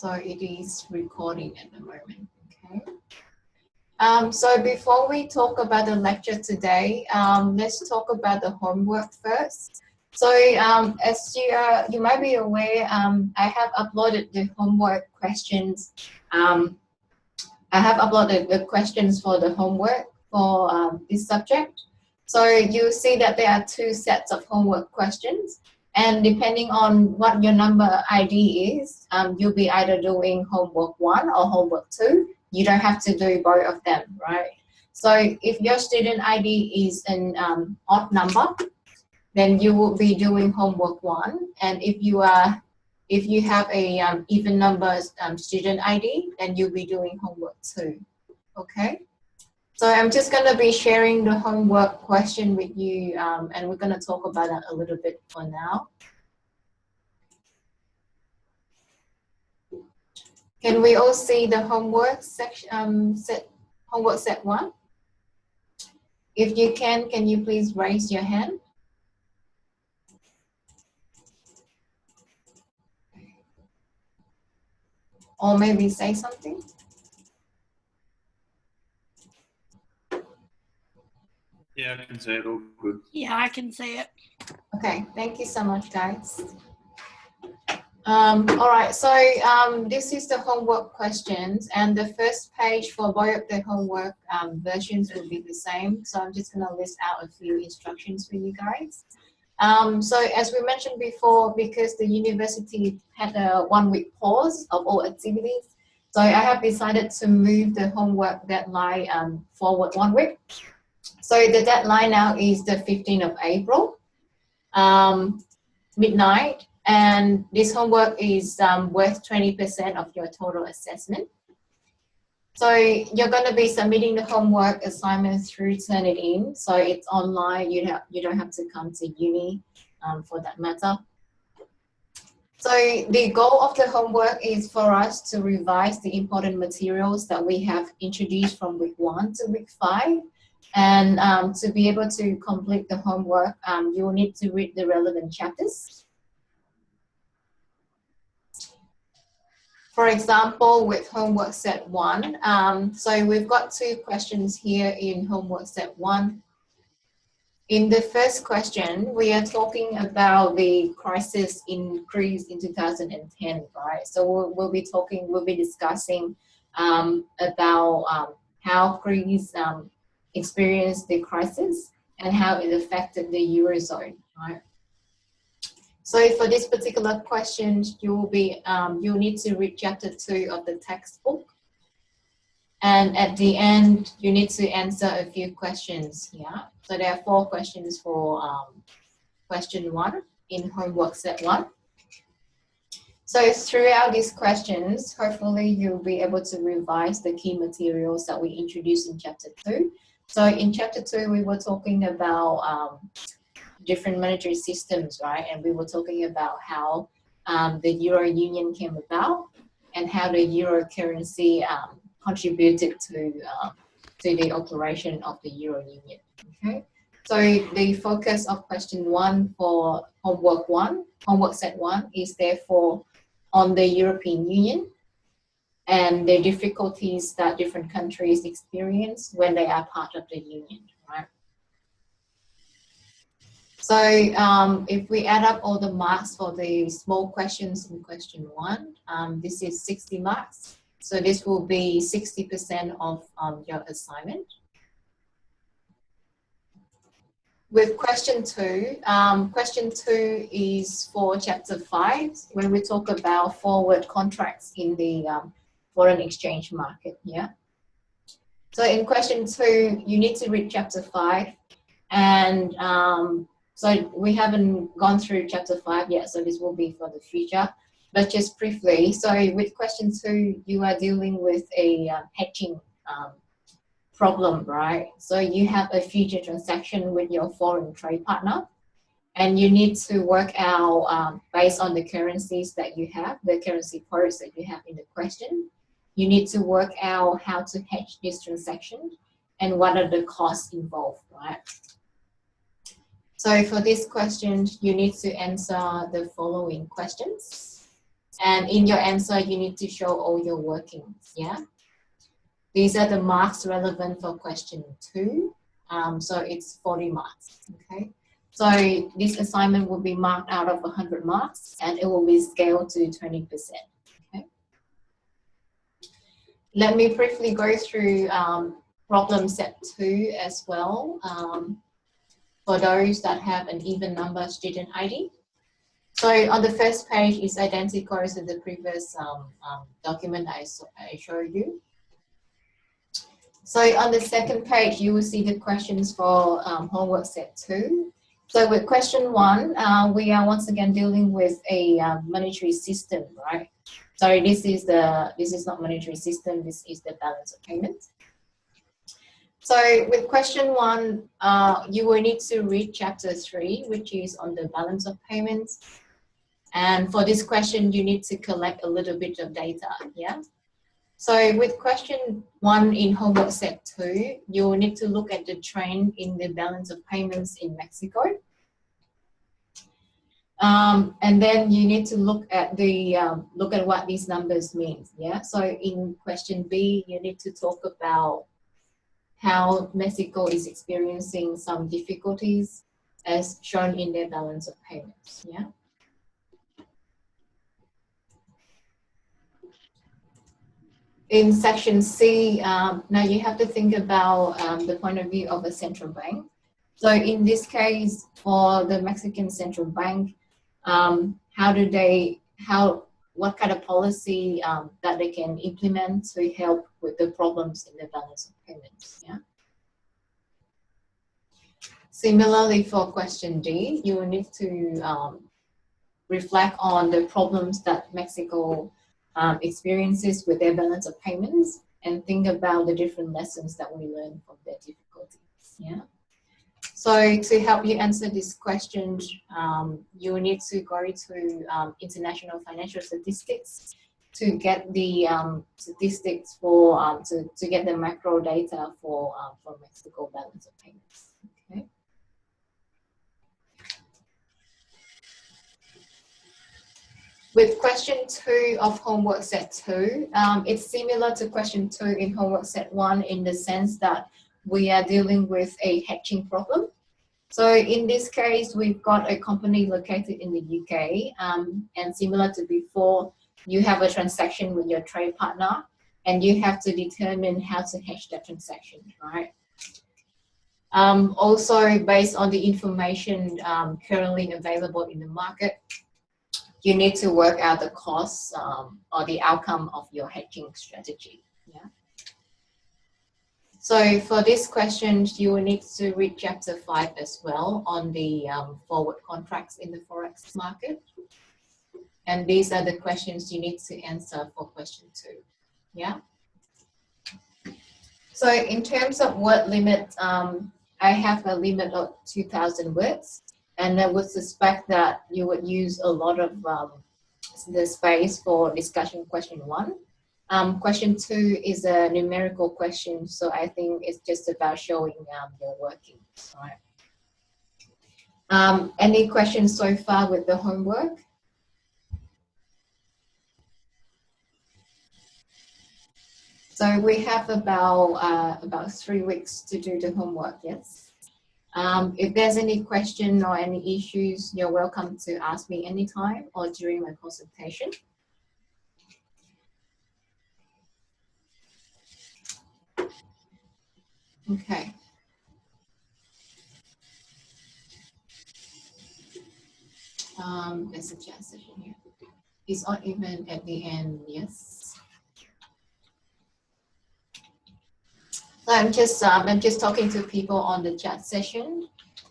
So it is recording at the moment, okay? So before we talk about the lecture today, let's talk about the homework first. So as you might be aware, I have uploaded the homework questions. I have uploaded the questions for the homework for this subject. So you see that there are two sets of homework questions, and depending on what your number ID is, you'll be either doing homework 1 or homework 2. You don't have to do both of them, right? So if your student ID is an odd number, then you will be doing homework 1, and if you have a even number student ID, then you'll be doing homework 2, okay? So I'm just going to be sharing the homework question with you, and we're going to talk about that a little bit for now. Can we all see the homework section, homework set 1? If you can you please raise your hand? Or maybe say something? Yeah, I can say it all good. Yeah, I can say it. Okay, thank you so much, guys. All right, so this is the homework questions, and the first page for both of the homework versions will be the same. So I'm just going to list out a few instructions for you guys. So as we mentioned before, because the university had a 1-week pause of all activities, so I have decided to move the homework deadline forward 1 week. So the deadline now is the 15th of April, midnight, and this homework is worth 20% of your total assessment. So you're going to be submitting the homework assignment through Turnitin, so it's online. You don't have to come to uni for that matter. So the goal of the homework is for us to revise the important materials that we have introduced from week 1 to week 5. And to be able to complete the homework, you will need to read the relevant chapters. For example, with homework set 1, so we've got 2 questions here in homework set 1. In the first question, we are talking about the crisis in Greece in 2010, right? So we'll be discussing about how Greece experienced the crisis and how it affected the Eurozone, right? So for this particular question, you'll need to read chapter 2 of the textbook. And at the end, you need to answer a few questions here. So there are 4 questions for question 1 in homework set 1. So throughout these questions, hopefully you'll be able to revise the key materials that we introduced in chapter 2. So in chapter 2, we were talking about different monetary systems, right? And we were talking about how the Euro Union came about and how the Euro currency contributed to the operation of the Euro Union, okay? So the focus of question 1 for homework set 1 is therefore on the European Union and the difficulties that different countries experience when they are part of the Union, right? So if we add up all the marks for the small questions in question 1, this is 60 marks. So this will be 60% of your assignment. With question 2 is for chapter 5, when we talk about forward contracts in the foreign exchange market, yeah? So in question 2, you need to read chapter 5, and so we haven't gone through chapter 5 yet, so this will be for the future. But just briefly, so with question 2, you are dealing with a hedging problem, right? So you have a future transaction with your foreign trade partner, and you need to work out based on the currencies that you have, the currency pairs that you have in the question. You need to work out how to hedge this transaction and what are the costs involved, right? So for this question, you need to answer the following questions. And in your answer, you need to show all your workings, yeah? These are the marks relevant for question 2. So it's 40 marks, okay? So this assignment will be marked out of 100 marks and it will be scaled to 20%, okay? Let me briefly go through problem set 2 as well for those that have an even number student ID. So on the first page is identical to the previous document I showed you. So on the second page, you will see the questions for homework set 2. So with question 1, we are once again dealing with a monetary system, right? Sorry, this is not monetary system. This is the balance of payments. So with question 1, you will need to read chapter 3, which is on the balance of payments. And for this question, you need to collect a little bit of data, yeah? So with question 1 in homework set 2, you will need to look at the trend in the balance of payments in Mexico. And then you need to look at what these numbers mean, yeah? So in question B, you need to talk about how Mexico is experiencing some difficulties as shown in their balance of payments, yeah? In section C, now you have to think about the point of view of a central bank. So in this case, for the Mexican central bank, what kind of policy that they can implement to help with the problems in the balance of payments, yeah? Similarly, for question D, you will need to reflect on the problems that Mexico experiences with their balance of payments and think about the different lessons that we learn from their difficulties, yeah? So to help you answer this question, you will need to go to international financial statistics to get the statistics for, to get the macro data for Mexico balance of payments, okay? With question 2 of homework set 2, it's similar to question 2 in homework set 1 in the sense that we are dealing with a hedging problem. So in this case, we've got a company located in the UK, and similar to before, you have a transaction with your trade partner and you have to determine how to hedge that transaction, right? Also, based on the information currently available in the market, you need to work out the costs or the outcome of your hedging strategy, yeah? So for this question, you will need to read chapter 5 as well on the forward contracts in the Forex market. And these are the questions you need to answer for question 2, yeah? So in terms of word limit, I have a limit of 2,000 words. And I would suspect that you would use a lot of the space for discussion question 1. Question 2 is a numerical question, so I think it's just about showing your workings, right? Any questions so far with the homework? So we have about 3 weeks to do the homework, yes? If there's any question or any issues, you're welcome to ask me anytime or during my consultation. Okay. There's a chat session here. It's not even at the end, yes. So I'm just talking to people on the chat session.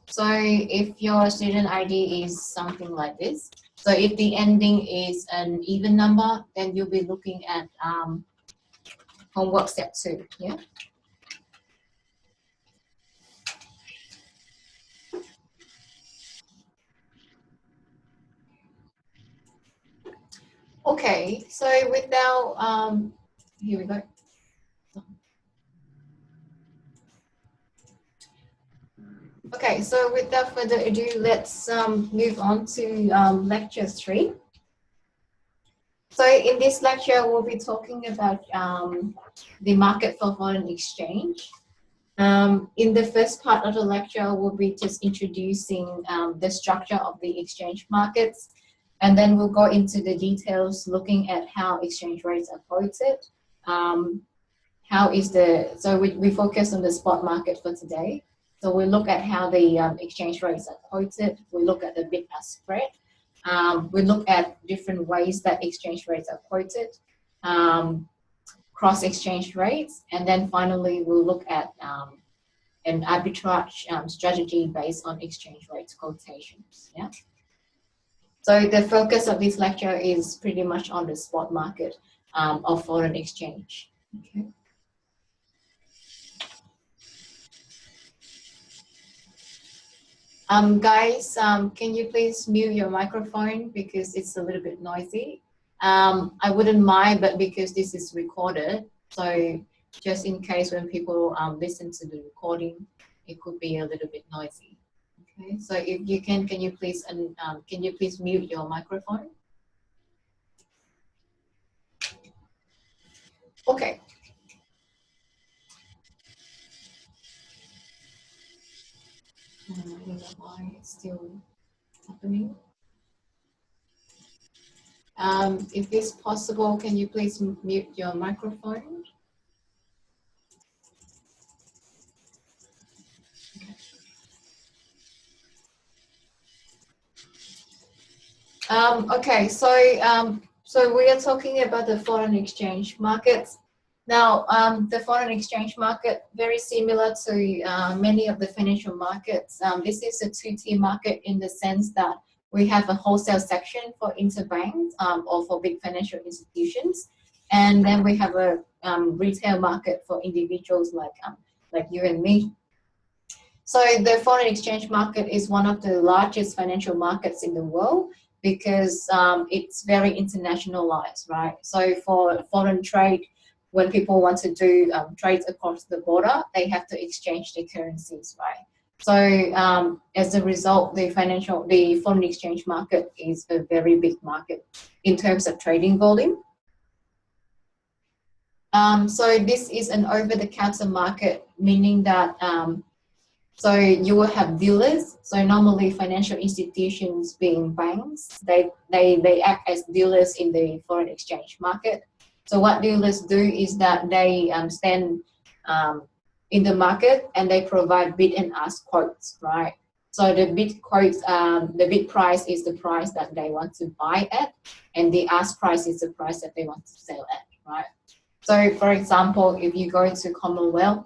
So if your student ID is something like this, so if the ending is an even number, then you'll be looking at homework set 2, yeah? Okay, so without, here we go. Okay, so without further ado, let's move on to lecture 3. So in this lecture, we'll be talking about the market for foreign exchange. In the first part of the lecture, we'll be just introducing the structure of the exchange markets, and then we'll go into the details looking at how exchange rates are quoted. We focus on the spot market for today. So we look at how the exchange rates are quoted. We look at the bid-ask spread. We look at different ways that exchange rates are quoted, cross-exchange rates, and then finally we'll look at an arbitrage strategy based on exchange rates quotations. Yeah. So the focus of this lecture is pretty much on the spot market of foreign exchange. Okay. Guys, can you please mute your microphone because it's a little bit noisy? I wouldn't mind, but because this is recorded, so just in case when people listen to the recording, it could be a little bit noisy. Okay, so if you can you please mute your microphone? Okay. I don't know why it's still happening. If it's possible, can you please mute your microphone? Okay, so we are talking about the foreign exchange markets. Now, the foreign exchange market, very similar to many of the financial markets. This is a two-tier market in the sense that we have a wholesale section for interbanks or for big financial institutions, and then we have a retail market for individuals like you and me. So the foreign exchange market is one of the largest financial markets in the world because it's very internationalized, right? So for foreign trade, when people want to do trades across the border, they have to exchange their currencies, right? So as a result, the foreign exchange market is a very big market in terms of trading volume. So this is an over-the-counter market, meaning that so you will have dealers. So normally financial institutions being banks, they act as dealers in the foreign exchange market. So what dealers do is that they stand in the market and they provide bid and ask quotes, right? So the bid quotes, the bid price is the price that they want to buy at, and the ask price is the price that they want to sell at, right? So for example, if you go to Commonwealth,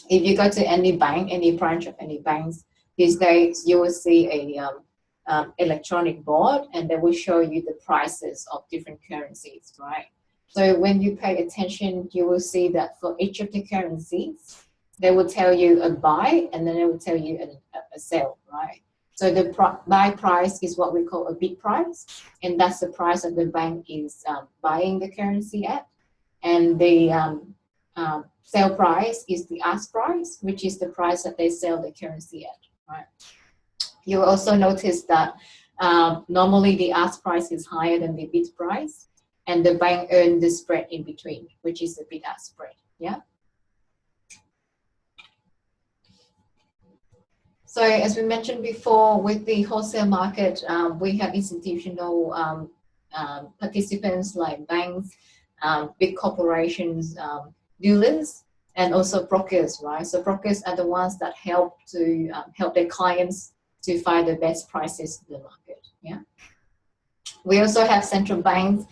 if you go to any bank, any branch of any banks these days, you will see a electronic board, and they will show you the prices of different currencies, right? So when you pay attention, you will see that for each of the currencies, they will tell you a buy, and then they will tell you a sell, right? So the buy price is what we call a bid price, and that's the price that the bank is buying the currency at, and the sell price is the ask price, which is the price that they sell the currency at, right? You'll also notice that normally the ask price is higher than the bid price, and the bank earns the spread in between, which is the bid-ask spread, yeah? So as we mentioned before, with the wholesale market, we have institutional participants like banks, big corporations, dealers, and also brokers, right? So brokers are the ones that help to help their clients to find the best prices in the market, yeah? We also have central banks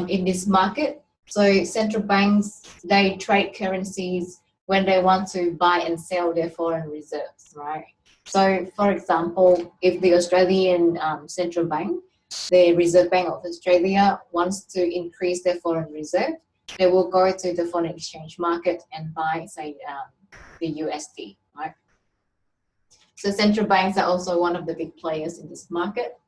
in this market. So central banks, they trade currencies when they want to buy and sell their foreign reserves, right? So for example, if the Australian central bank, the Reserve Bank of Australia, wants to increase their foreign reserve, they will go to the foreign exchange market and buy, say, the USD, right? So central banks are also one of the big players in this market.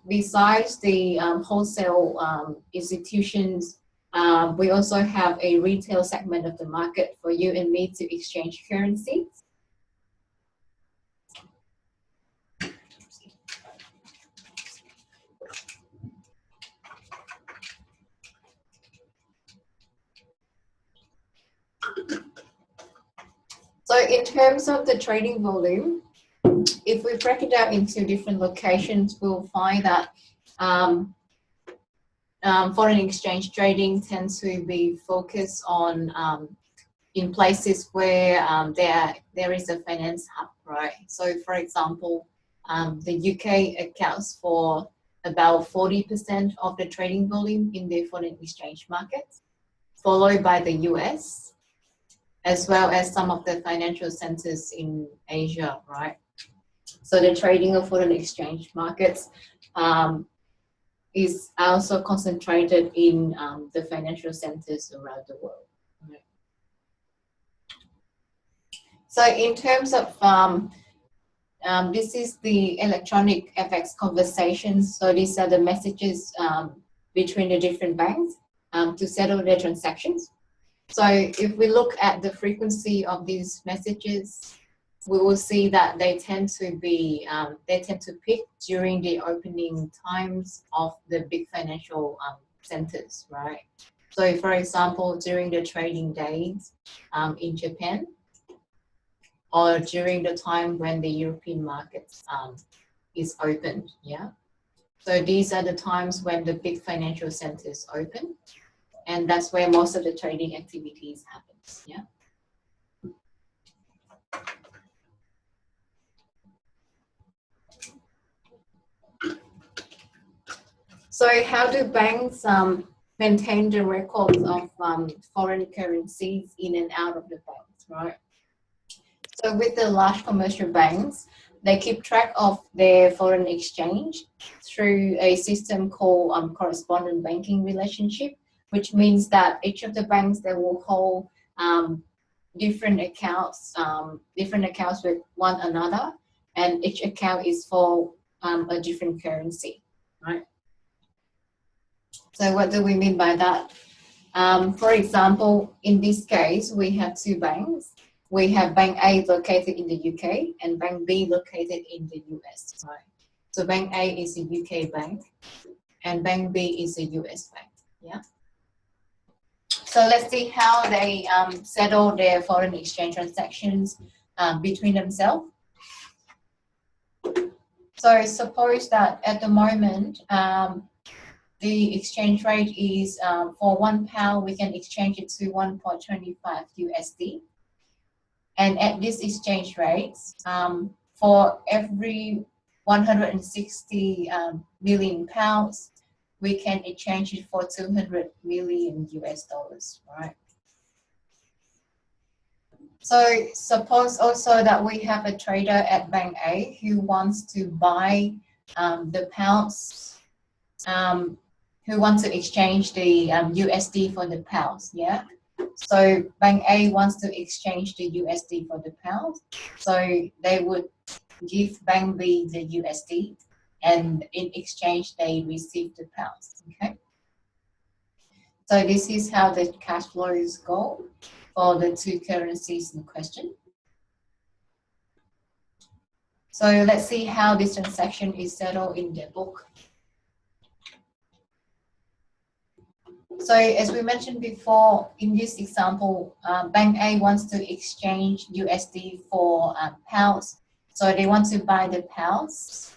Besides the wholesale institutions, we also have a retail segment of the market for you and me to exchange currencies. So in terms of the trading volume, if we break it down into different locations, we'll find that foreign exchange trading tends to be focused on in places where there is a finance hub, right? So for example, the UK accounts for about 40% of the trading volume in the foreign exchange markets, followed by the US, as well as some of the financial centers in Asia, right? So the trading of foreign exchange markets is also concentrated in the financial centers around the world. Right? So in terms of, this is the electronic FX conversations. So these are the messages between the different banks to settle their transactions. So if we look at the frequency of these messages, we will see that they tend to peak during the opening times of the big financial centers, right? So for example, during the trading days in Japan, or during the time when the European markets is open, yeah? So these are the times when the big financial centers open, and that's where most of the trading activities happens, yeah? So how do banks maintain the records of foreign currencies in and out of the banks, right? So with the large commercial banks, they keep track of their foreign exchange through a system called correspondent banking relationship, which means that each of the banks, they will hold different accounts with one another, and each account is for a different currency, right? So what do we mean by that? For example, in this case, we have two banks. We have Bank A located in the UK and Bank B located in the US, right? So Bank A is a UK bank and Bank B is a US bank, yeah? So let's see how they settle their foreign exchange transactions between themselves. So suppose that at the moment, the exchange rate is for £1, we can exchange it to 1.25 USD. And at this exchange rates, for every 160 million pounds, we can exchange it for 200 million US dollars, right? So suppose also that we have a trader at Bank A who wants to buy the pounds, who wants to exchange the USD for the pounds, yeah? So Bank A wants to exchange the USD for the pounds. So they would give Bank B the USD, and in exchange they receive the pounds, okay? So this is how the cash flows go for the two currencies in question. So let's see how this transaction is settled in the book. So as we mentioned before, in this example, Bank A wants to exchange USD for pounds. So they want to buy the pounds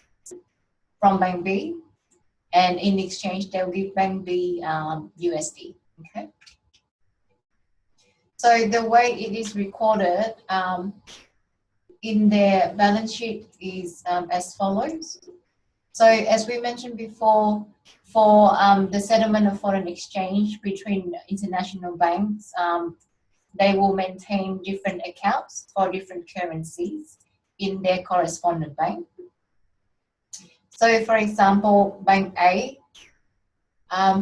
from Bank B, and in exchange, they'll give Bank B USD, okay? So the way it is recorded in their balance sheet is as follows. So as we mentioned before, for the settlement of foreign exchange between international banks, they will maintain different accounts for different currencies in their correspondent bank. So for example, Bank A,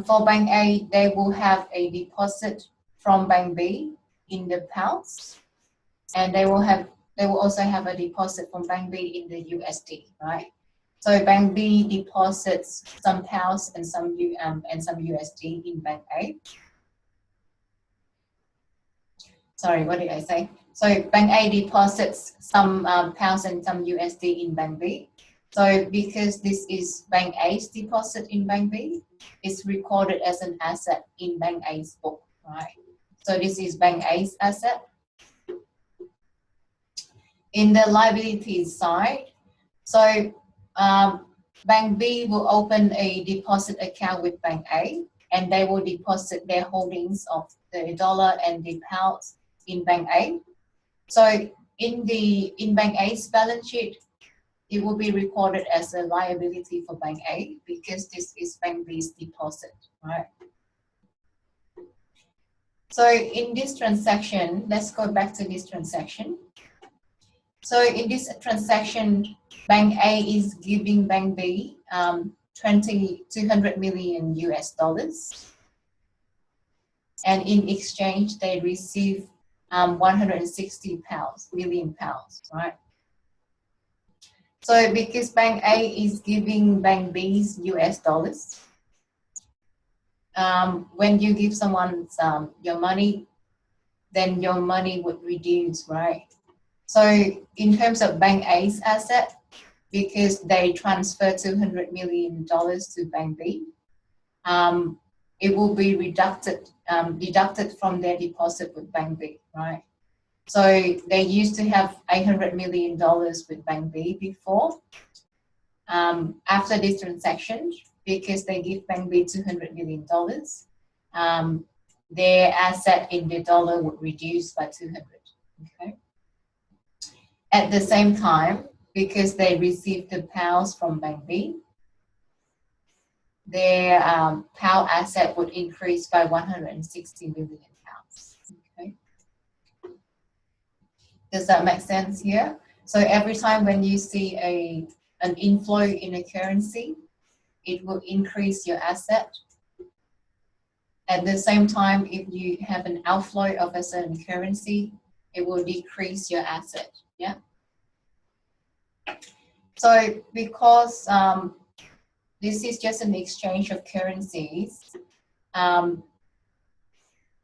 for Bank A, they will have a deposit from Bank B in the pounds, and they will also have a deposit from Bank B in the USD, right? So Bank B deposits some pounds and some USD in Bank A. Sorry, what did I say? So Bank A deposits some pounds and some USD in Bank B. So because this is Bank A's deposit in Bank B, it's recorded as an asset in Bank A's book, right? So this is Bank A's asset. in the liabilities side, so Bank B will open a deposit account with Bank A, and they will deposit their holdings of the dollar and the pounds in Bank A. So in Bank A's balance sheet, it will be recorded as a liability for Bank A because this is Bank B's deposit, right? So in this transaction, let's go back to this transaction. So in this transaction, Bank A is giving Bank B 200 million US dollars. And in exchange, they receive 160 million pounds, right? So because Bank A is giving Bank B's US dollars, when you give someone your money, then your money would reduce, right? So in terms of Bank A's asset, because they transfer $200 million to Bank B, it will be deducted from their deposit with Bank B, right? So they used to have $800 million with Bank B before. After this transaction, because they give Bank B $200 million, their asset in the dollar would reduce by 200, okay? At the same time, because they received the pounds from Bank B, their pound asset would increase by 160 million pounds. Okay. Does that make sense here? So every time when you see an inflow in a currency, it will increase your asset. At the same time, if you have an outflow of a certain currency, it will decrease your asset. Yeah. So because this is just an exchange of currencies,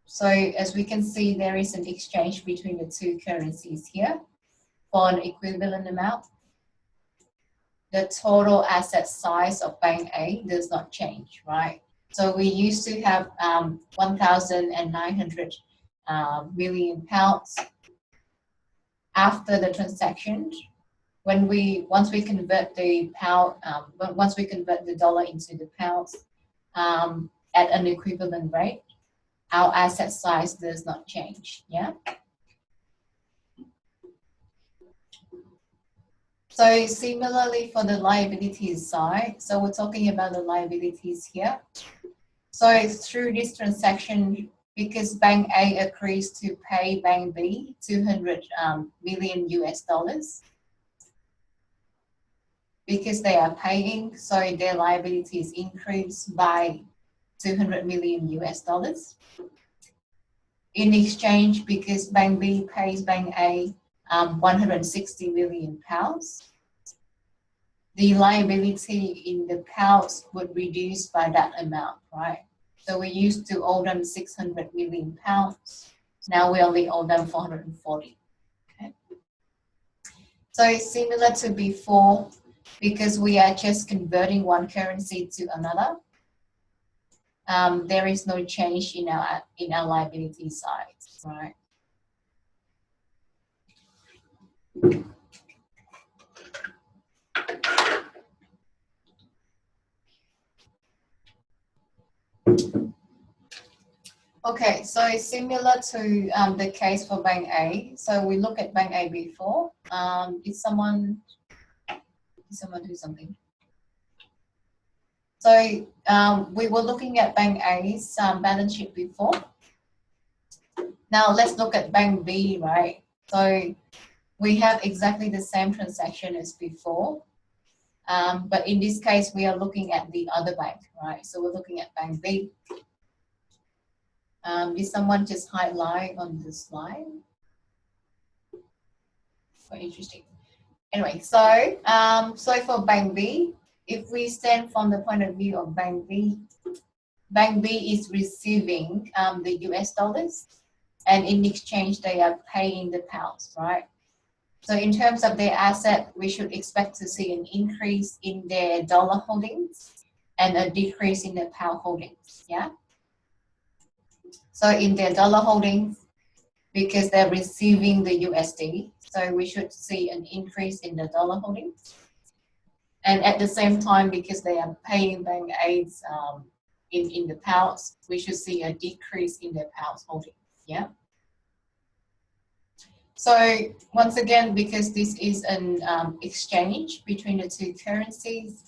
so as we can see, there is an exchange between the two currencies here for an equivalent amount. The total asset size of Bank A does not change, right? So we used to have 1,900 million pounds after the transaction. Once we convert the dollar into the pounds at an equivalent rate, our asset size does not change. Yeah. So similarly for the liabilities side, so we're talking about the liabilities here. So through this transaction, because Bank A agrees to pay Bank B 200 million US dollars, because they are paying, so their liabilities increase by 200 million US dollars. In exchange, because Bank B pays Bank A 160 million pounds, the liability in the pounds would reduce by that amount, right? So we used to owe them 600 million pounds. Now we only owe them 440. Okay. So similar to before, because we are just converting one currency to another, there is no change in our liability side, right? Okay, so similar to the case for Bank A. So we look at Bank A before. Did someone do something? So we were looking at Bank A's balance sheet before. Now let's look at Bank B, right? So we have exactly the same transaction as before. But in this case, we are looking at the other bank, right? So we're looking at Bank B. Did someone just highlight on the slide? Quite interesting. Anyway, so so for Bank B, if we stand from the point of view of Bank B is receiving the US dollars, and in exchange they are paying the pounds, right? So in terms of their asset, we should expect to see an increase in their dollar holdings and a decrease in their pound holdings, yeah? So in their dollar holdings, because they're receiving the USD. So we should see an increase in the dollar holdings. And at the same time, because they are paying bank aids in the pounds, we should see a decrease in their pounds holdings. Yeah. So once again, because this is an exchange between the two currencies,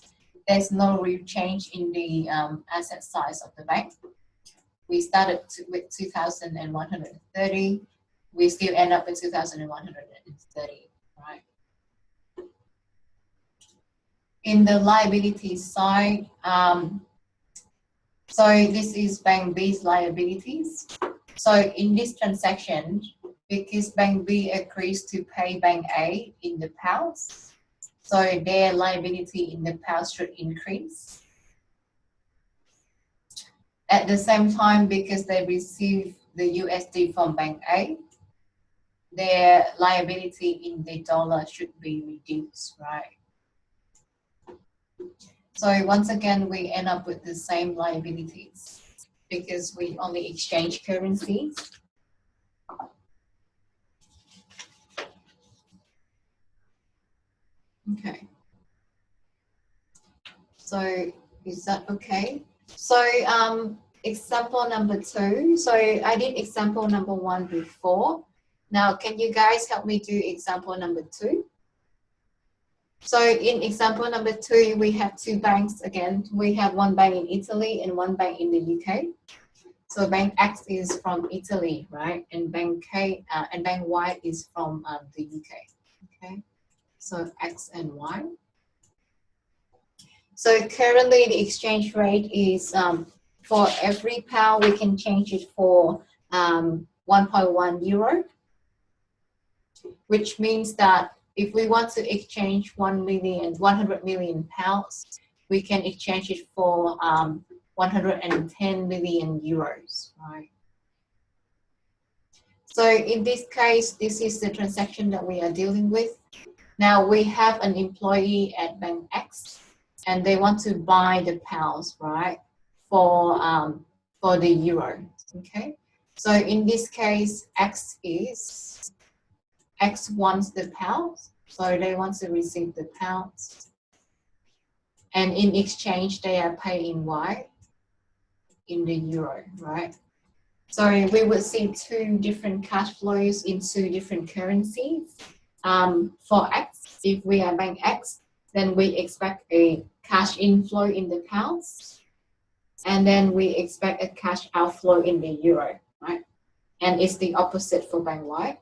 there's no real change in the asset size of the bank. We started with 2,130. We still end up with 2,130, right? In the liability side, so this is Bank B's liabilities. So in this transaction, because Bank B agrees to pay Bank A in the pounds, so their liability in the pounds should increase. At the same time, because they receive the USD from Bank A, their liability in the dollar should be reduced, right? So once again, we end up with the same liabilities because we only exchange currencies. Okay. So is that okay? So example number 2. So I did example number 1 before. Now, can you guys help me do example number 2? So in example number 2, we have 2 banks again. We have one bank in Italy and one bank in the UK. So Bank X is from Italy, right? And Bank K and Bank Y is from the UK. Okay. So X and Y. So currently the exchange rate is for every pound we can change it for 1.1 euro, which means that if we want to exchange 100 million pounds, we can exchange it for 110 million euros, right? So in this case, this is the transaction that we are dealing with. Now we have an employee at Bank X and they want to buy the pounds, right, for the euro, okay? So in this case, X wants the pounds, so they want to receive the pounds. And in exchange, they are paying Y in the euro, right? So we would see 2 different cash flows in 2 different currencies. For X, if we are Bank X, then we expect a cash inflow in the pounds, and then we expect a cash outflow in the euro, right? And it's the opposite for Bank Y.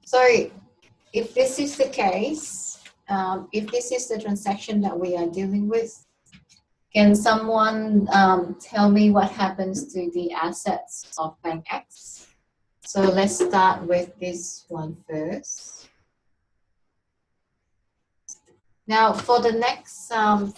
So if this is the case, if this is the transaction that we are dealing with, can someone tell me what happens to the assets of Bank X? So let's start with this one first. Now for the next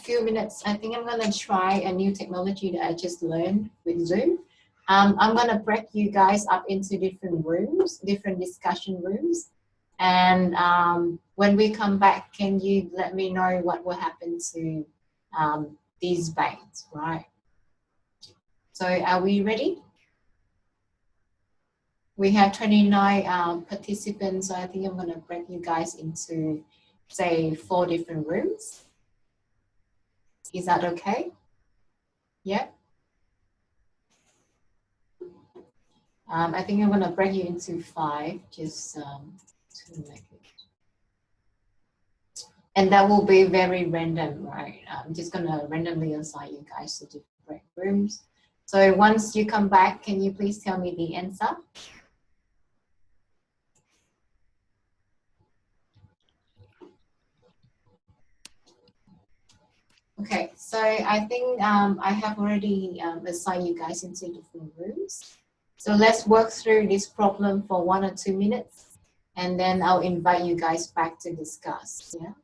few minutes, I think I'm gonna try a new technology that I just learned with Zoom. I'm gonna break you guys up into different rooms, different discussion rooms. And when we come back, can you let me know what will happen to these banks, right? So are we ready? We have 29 participants, so I think I'm gonna break you guys into, say, 4 different rooms. Is that okay? Yeah. I think I'm gonna break you into 5, just to make it. And that will be very random, right? I'm just gonna randomly assign you guys to different rooms. So once you come back, can you please tell me the answer? Okay, so I think I have already assigned you guys into different rooms. So let's work through this problem for 1 or 2 minutes, and then I'll invite you guys back to discuss, yeah?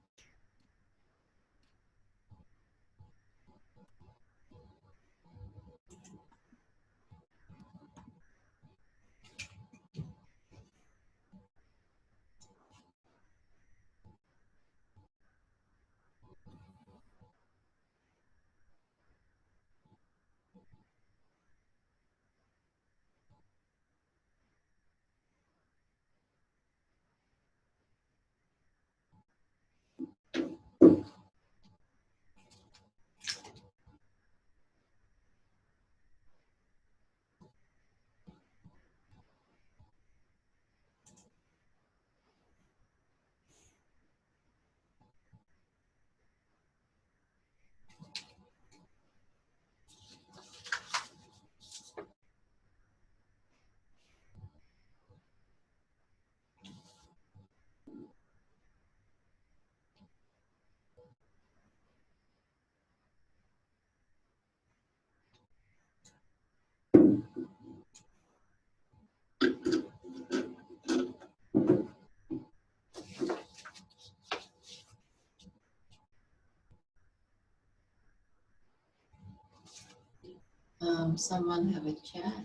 Someone have a chat.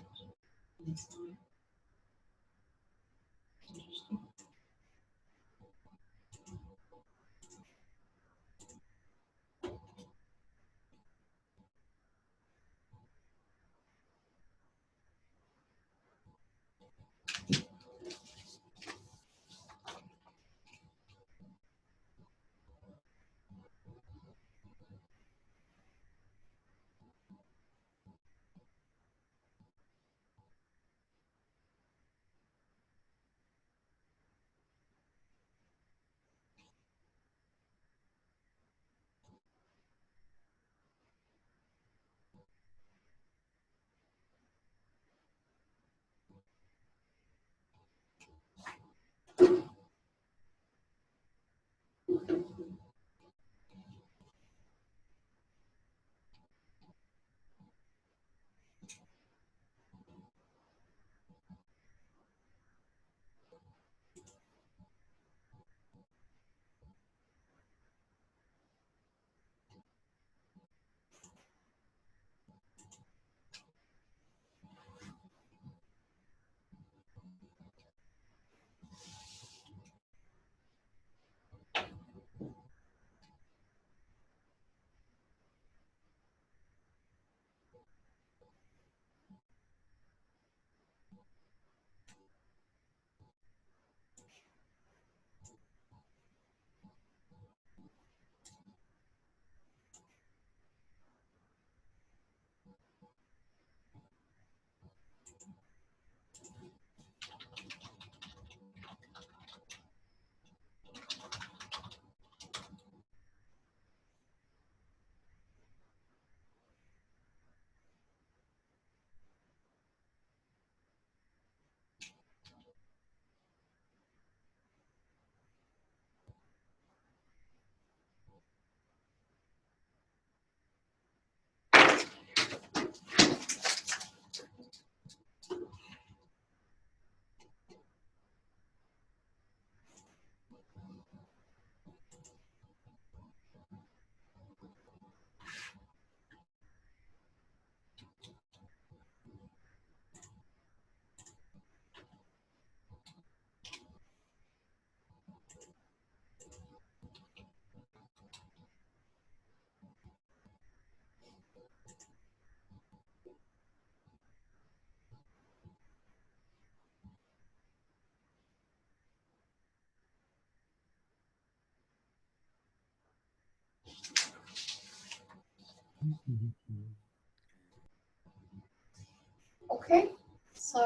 Okay, so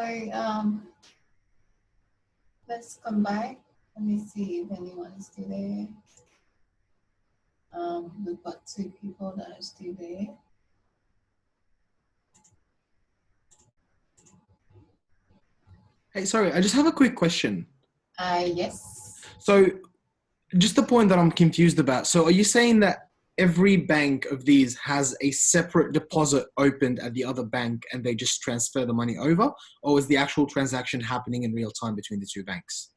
let's come back. Let me see if anyone is still there. We've got 2 people that are still there. Hey, sorry, I just have a quick question. Yes. So just the point that I'm confused about. So are you saying that every bank of these has a separate deposit opened at the other bank and they just transfer the money over? Or is the actual transaction happening in real time between the 2 banks?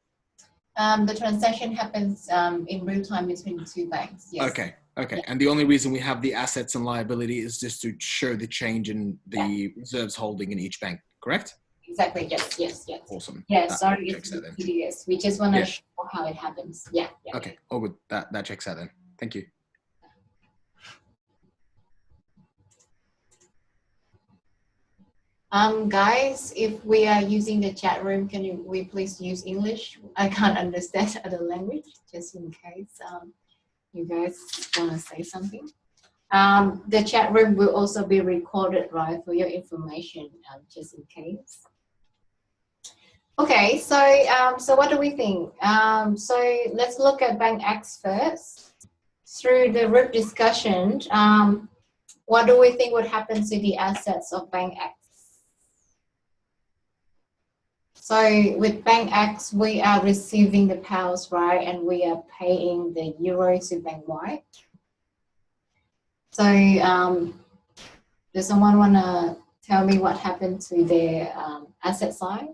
The transaction happens in real time between the 2 banks. Yes. Okay. Yeah. And the only reason we have the assets and liability is just to show the change in the reserves holding in each bank, correct? Exactly. Yes. Awesome. Yeah. That Sorry, checks out then. yes. We just want to show how it happens. Yeah. Okay. All good. That checks out then. Thank you. Guys, if we are using the chat room, we please use English? I can't understand other language, just in case you guys want to say something. The chat room will also be recorded, right, for your information, just in case. Okay, so what do we think? So let's look at Bank X first. Through the group discussion, what do we think would happen to the assets of Bank X? So with Bank X, we are receiving the pounds, right? And we are paying the euro to Bank Y. So does someone want to tell me what happened to their asset side?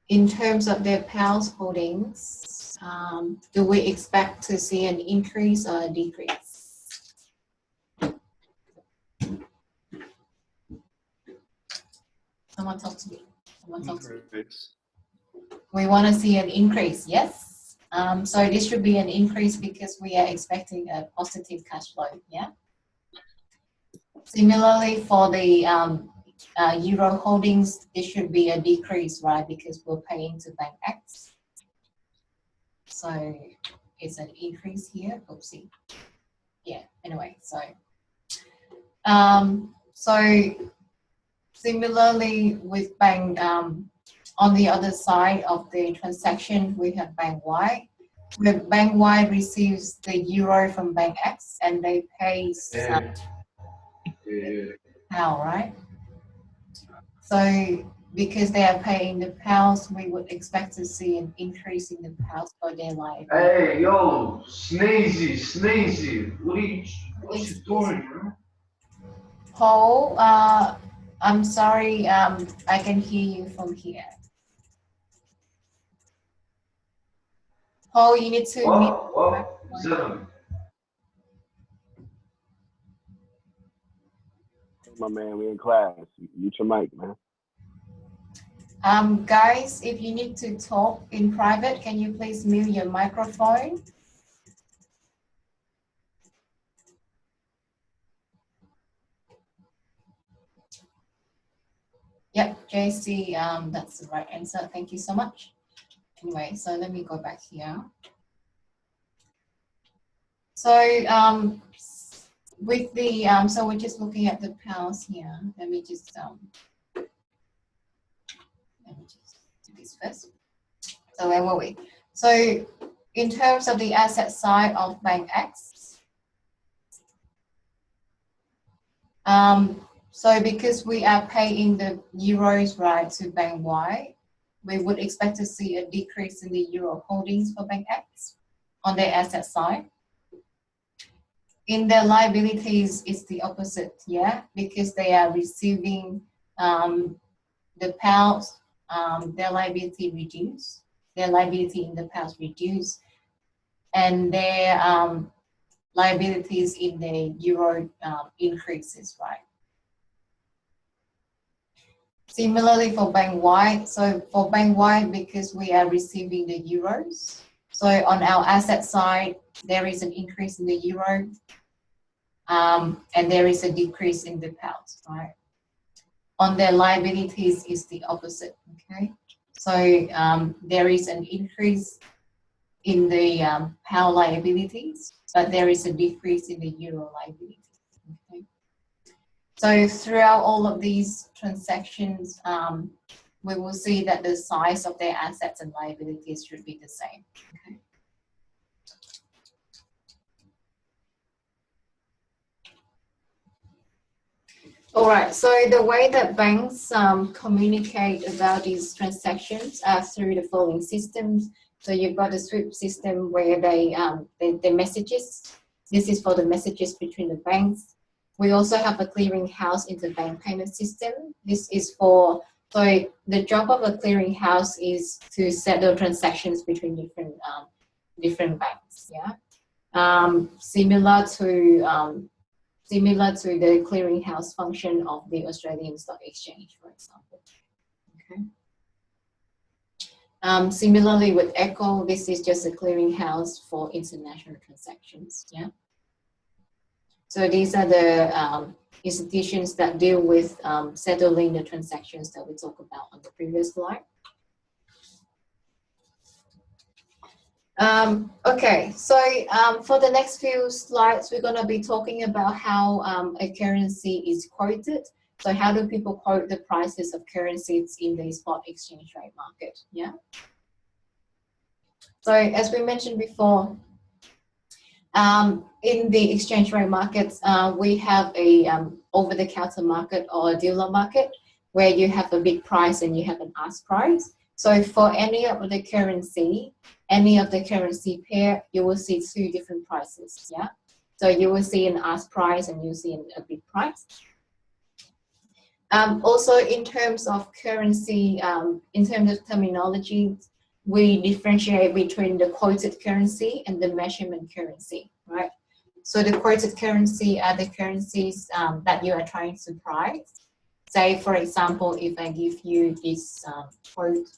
In terms of their pounds holdings, do we expect to see an increase or a decrease? Someone talk to me. Someone talk to me. Increase. We want to see an increase, yes? So this should be an increase because we are expecting a positive cash flow, yeah? Similarly, for the Euro holdings, this should be a decrease, right? Because we're paying to Bank X. So it's an increase here. Oopsie. Yeah, anyway, so similarly with Bank, on the other side of the transaction, we have Bank Y. Where Bank Y receives the Euro from Bank X and they pay pound, right? So because they are paying the pounds, we would expect to see an increase in the pounds for their life. Hey, yo, Sneezy, what you doing, man? Paul, I'm sorry, I can hear you from here. Paul, you need to mute. What? Seven. My man, we in class. Mute your mic, man. Guys, if you need to talk in private, can you please mute your microphone? Yep, JC, that's the right answer. Thank you so much. Anyway, so let me go back here. So with the so we're just looking at the pounds here. Let me just do this first. So where were we? So in terms of the asset side of Bank X, so because we are paying the euros right to Bank Y, we would expect to see a decrease in the euro holdings for Bank X on their asset side. In their liabilities, it's the opposite, yeah, because they are receiving the pounds, their liability reduced, their liability in the pounds reduced, and their liabilities in the euro increases, right? Similarly for Bank Y, so for Bank Y, because we are receiving the euros, so on our asset side, there is an increase in the euro, and there is a decrease in the pounds, right? On their liabilities is the opposite, okay? So there is an increase in the pound liabilities, but there is a decrease in the euro liabilities, okay? So throughout all of these transactions, we will see that the size of their assets and liabilities should be the same, okay? All right, so the way that banks communicate about these transactions are through the following systems. So you've got the SWIFT system where the messages, this is for the messages between the banks. We also have a clearinghouse interbank payment system. This is for, so the job of a clearinghouse is to settle transactions between different banks, yeah? Similar to the clearinghouse function of the Australian Stock Exchange, for example. Okay. Similarly with ECHO, this is just a clearinghouse for international transactions. Yeah. So these are the institutions that deal with settling the transactions that we talked about on the previous slide. Okay, so for the next few slides, we're going to be talking about how a currency is quoted. So how do people quote the prices of currencies in the spot exchange rate market? Yeah. So as we mentioned before, in the exchange rate markets, we have a over-the-counter market or a dealer market where you have a bid price and you have an ask price. So for any of the currency pair, you will see two different prices, yeah? So you will see an ask price and you'll see a bid price. Also in terms of currency, in terms of terminology, we differentiate between the quoted currency and the measurement currency, right? So the quoted currency are the currencies that you are trying to price. say, for example, if I give you this quote.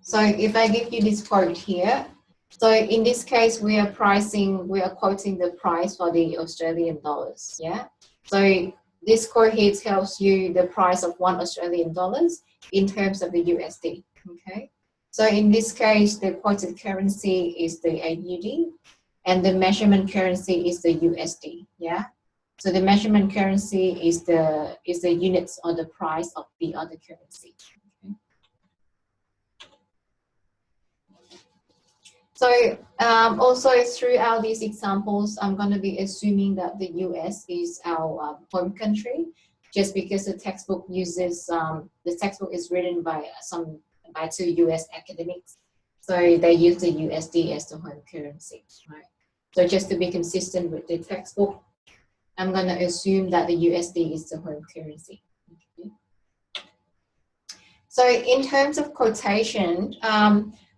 So if I give you this quote here, so in this case, we are quoting the price for the Australian dollars, yeah? So this quote here tells you the price of $1 Australian in terms of the USD, okay? So in this case, the quoted currency is the AUD and the measurement currency is the USD, yeah? So the measurement currency is the units or the price of the other currency. So also throughout these examples, I'm going to be assuming that the US is our home country, just because the textbook uses, the textbook is written by two US academics. So they use the USD as the home currency, right? So just to be consistent with the textbook, I'm going to assume that the USD is the home currency. Okay. So in terms of quotation,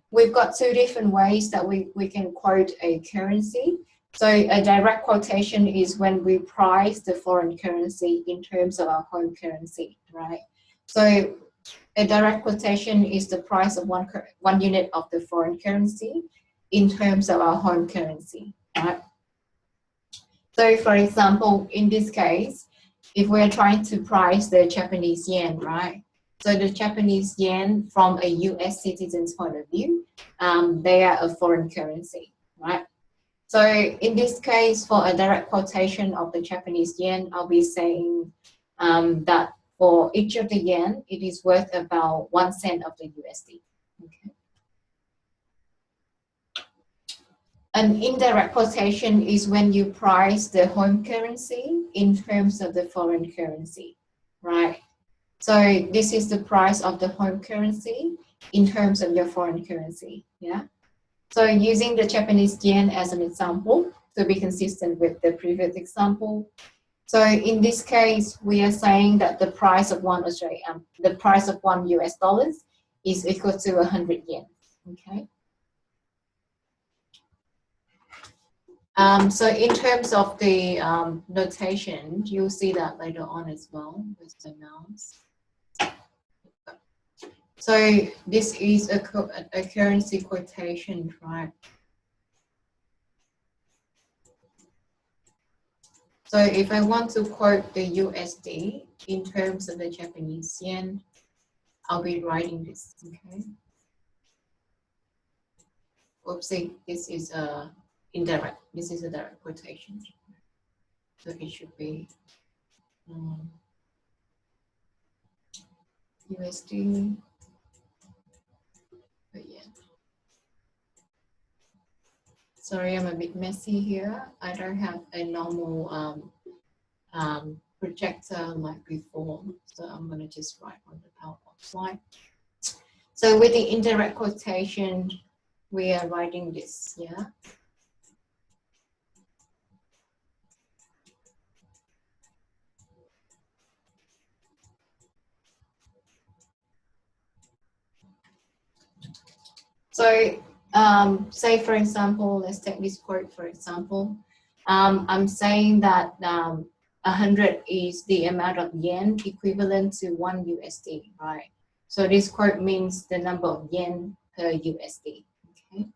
we've got two different ways that we can quote a currency. So a direct quotation is when we price the foreign currency in terms of our home currency, right? So a direct quotation is the price of one unit of the foreign currency in terms of our home currency, right? So for example, in this case, if we're trying to price the Japanese yen, right? So the Japanese yen, from a US citizen's point of view, they are a foreign currency, right? So in this case, for a direct quotation of the Japanese yen, I'll be saying that for each of the yen, it is worth about 1 cent of the USD. Okay. An indirect quotation is when you price the home currency in terms of the foreign currency, right? So this is the price of the home currency in terms of your foreign currency, yeah? So using the Japanese yen as an example to be consistent with the previous example. So in this case, we are saying that the price of $1 US dollars is equal to 100 yen, okay? So in terms of the notation, you'll see that later on as well with the nouns. So this is a currency quotation, right? So if I want to quote the USD in terms of the Japanese yen, I'll be writing this, okay? Oopsie, this is a indirect, this is a direct quotation. So it should be USD per yen. Sorry, I'm a bit messy here. I don't have a normal projector like before, so I'm going to just write on the PowerPoint slide. So with the indirect quotation, we are writing this, yeah? So say for example, let's take this quote for example. I'm saying that 100 is the amount of yen equivalent to 1 USD, right? So this quote means the number of yen per USD, okay?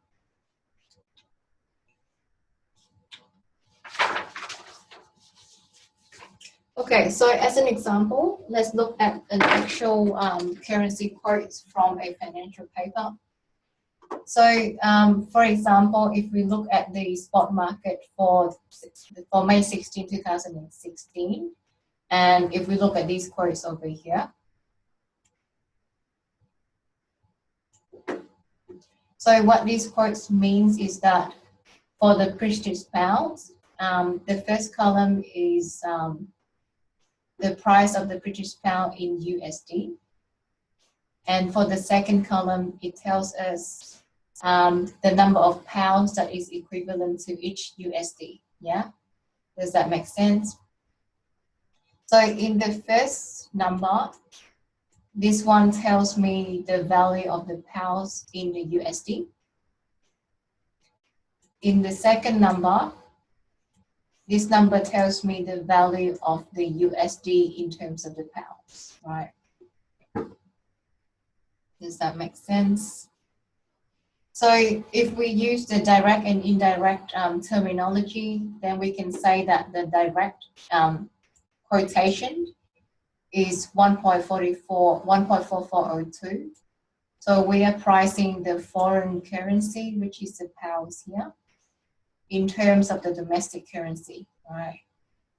Okay, so as an example, let's look at an actual currency quote from a financial paper. So, for example, if we look at the spot market for May 16, 2016, and if we look at these quotes over here. So what these quotes means is that for the British pounds, the first column is the price of the British pound in USD. And for the second column, it tells us the number of pounds that is equivalent to each USD, yeah? Does that make sense? So in the first number, this one tells me the value of the pounds in the USD. in the second number, this number tells me the value of the USD in terms of the pounds, right? Does that make sense? So if we use the direct and indirect terminology, then we can say that the direct quotation is 1.4402. So we are pricing the foreign currency, which is the pounds here, in terms of the domestic currency, right?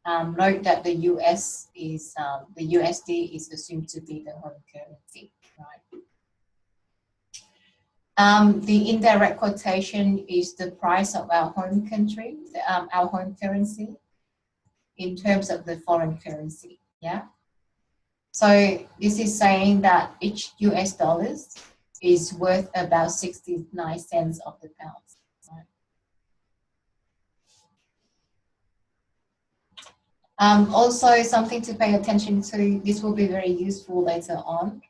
Note that the the USD is assumed to be the home currency, right? The indirect quotation is the price of our home country, our home currency, in terms of the foreign currency, yeah? So this is saying that each US dollars is worth about 69 cents of the pounds, right? Also, something to pay attention to, this will be very useful later on.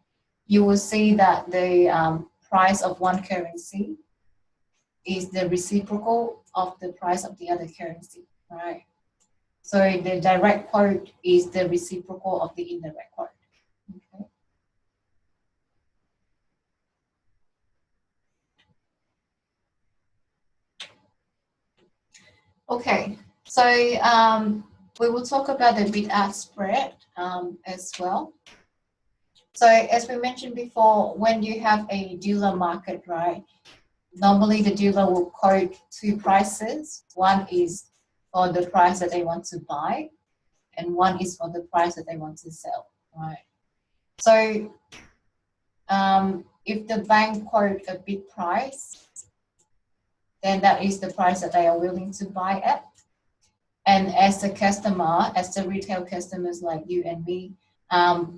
You will see that the price of one currency is the reciprocal of the price of the other currency, right? So the direct quote is the reciprocal of the indirect quote, okay? Okay, so we will talk about the bid-ask spread as well. So as we mentioned before, when you have a dealer market, right, normally the dealer will quote two prices. One is for the price that they want to buy, and one is for the price that they want to sell, right? So if the bank quote a bid price, then that is the price that they are willing to buy at. And as a customer, as the retail customers like you and me,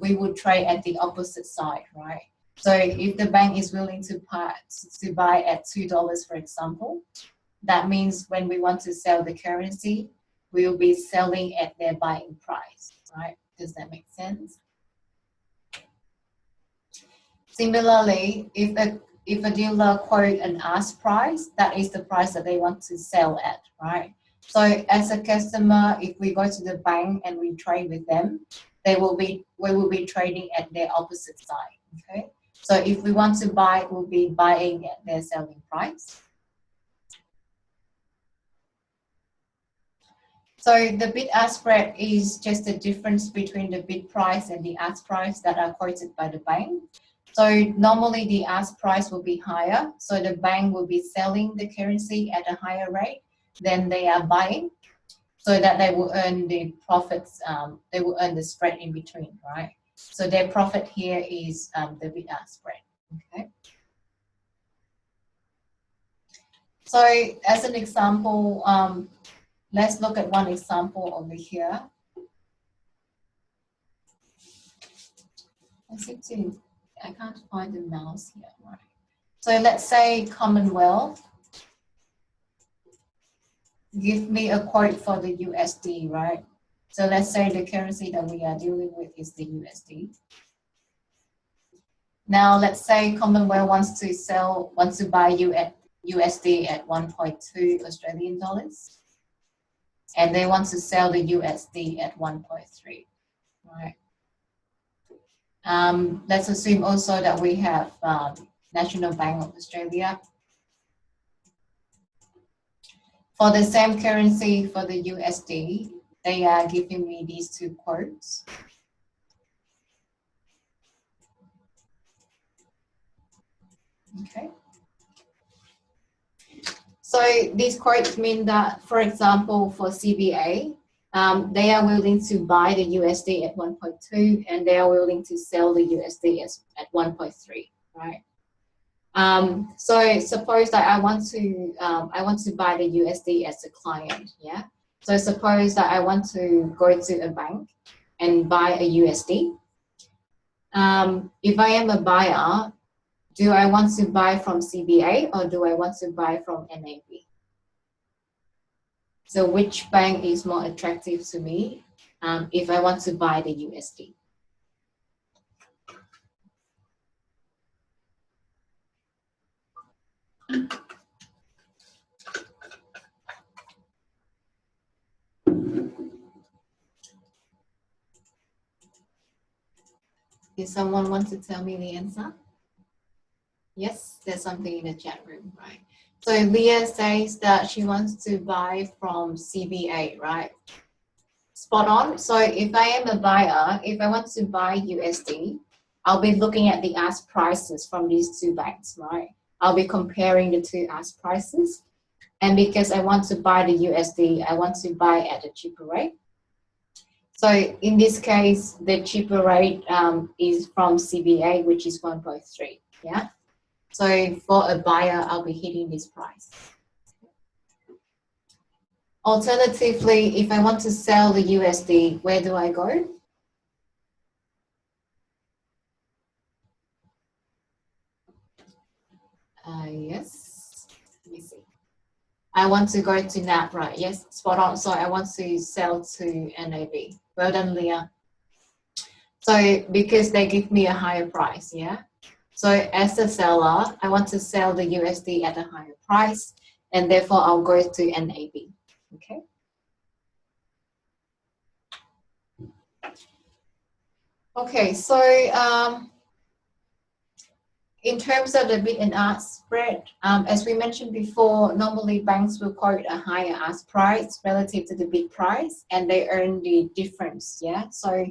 we would trade at the opposite side, right? So if the bank is willing to buy at $2, for example, that means when we want to sell the currency, we will be selling at their buying price, right? Does that make sense? Similarly, if a dealer quote an ask price, that is the price that they want to sell at, right? So as a customer, if we go to the bank and we trade with them, we will be trading at their opposite side, okay? So if we want to buy, we'll be buying at their selling price. So the bid-ask spread is just the difference between the bid price and the ask price that are quoted by the bank. So normally the ask price will be higher, so the bank will be selling the currency at a higher rate than they are buying, so that they will earn the profits, they will earn the spread in between, right? So their profit here is the bid-ask spread, okay? So as an example, let's look at one example over here. I can't find the mouse here, right? So let's say Commonwealth, give me a quote for the USD, right? So let's say the currency that we are dealing with is the USD. Now let's say Commonwealth wants to buy USD at 1.2 Australian dollars, and they want to sell the USD at 1.3, right? Let's assume also that we have National Bank of Australia. For the same currency, for the USD, they are giving me these two quotes. Okay. So these quotes mean that, for example, for CBA, they are willing to buy the USD at 1.2 and they are willing to sell the USD at 1.3, right? So suppose that I want to buy the USD as a client, yeah? So suppose that I want to go to a bank and buy a USD. If I am a buyer, do I want to buy from CBA or do I want to buy from NAB? So which bank is more attractive to me if I want to buy the USD? Does someone want to tell me the answer? Yes, there's something in the chat room, right? So Leah says that she wants to buy from CBA, right? Spot on. So if I am a buyer, if I want to buy USD, I'll be looking at the ask prices from these two banks, right? I'll be comparing the two ask prices. And because I want to buy the USD, I want to buy at a cheaper rate. So in this case, the cheaper rate is from CBA, which is 1.3, yeah? So for a buyer, I'll be hitting this price. Alternatively, if I want to sell the USD, where do I go? Yes, let me see. I want to go to NAB, right? Yes, spot on. So I want to sell to NAB. Well done, Leah. So because they give me a higher price, yeah? So as a seller, I want to sell the USD at a higher price, and therefore I'll go to NAB, okay? Okay, so in terms of the bid and ask spread, as we mentioned before, normally banks will quote a higher ask price relative to the bid price, and they earn the difference, yeah? So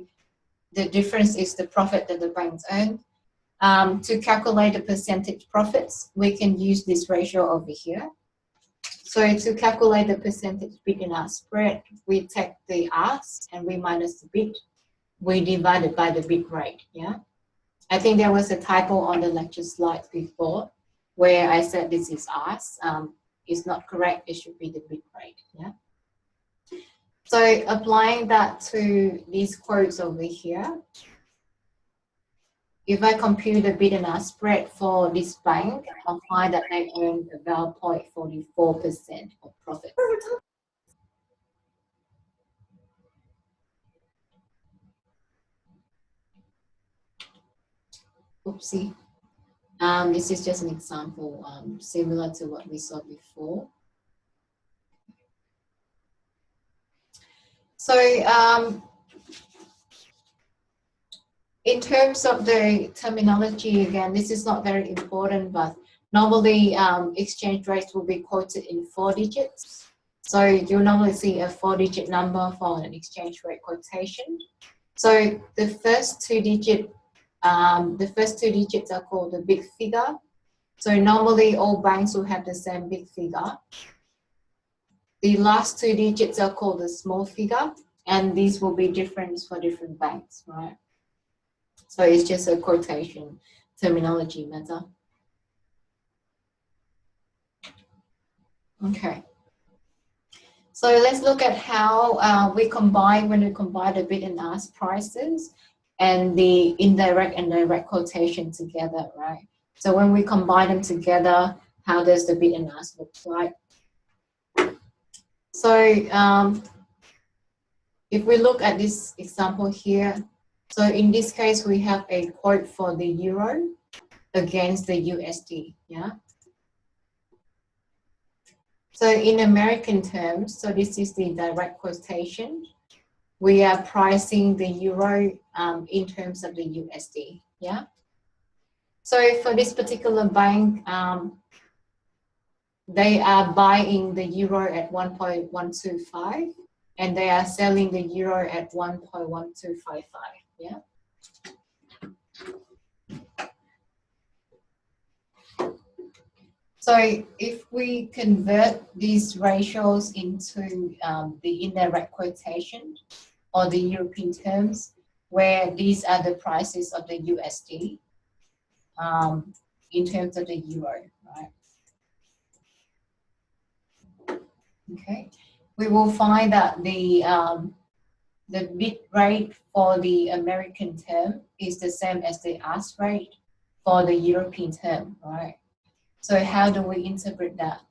the difference is the profit that the banks earn. To calculate the percentage profits, we can use this ratio over here. So to calculate the percentage bid and ask spread, we take the ask and we minus the bid. We divide it by the bid rate, yeah? I think there was a typo on the lecture slide before where I said this is ask. It's not correct, it should be the bid rate, yeah? So applying that to these quotes over here, if I compute the bid and ask spread for this bank, I'll find that they earn about 0.44% of profit. Oopsie. This is just an example similar to what we saw before. So in terms of the terminology, again, this is not very important, but normally exchange rates will be quoted in 4 digits. So you'll normally see a 4-digit number for an exchange rate quotation. So the first two digits are called the big figure. So normally all banks will have the same big figure. The last 2 digits are called the small figure, and these will be different for different banks, right? So it's just a quotation terminology matter. Okay. So let's look at how when we combine the bid and ask prices and the indirect and direct quotation together, right? So when we combine them together, how does the bid and ask look like? So if we look at this example here, so in this case, we have a quote for the euro against the USD, yeah? So in American terms, so this is the direct quotation. We are pricing the euro in terms of the USD, yeah? So for this particular bank, they are buying the euro at 1.125 and they are selling the euro at 1.1255, yeah? So if we convert these ratios into the indirect quotation or the European terms, where these are the prices of the USD in terms of the euro, right? Okay, we will find that the bid rate for the American term is the same as the ask rate for the European term, right? So how do we interpret that?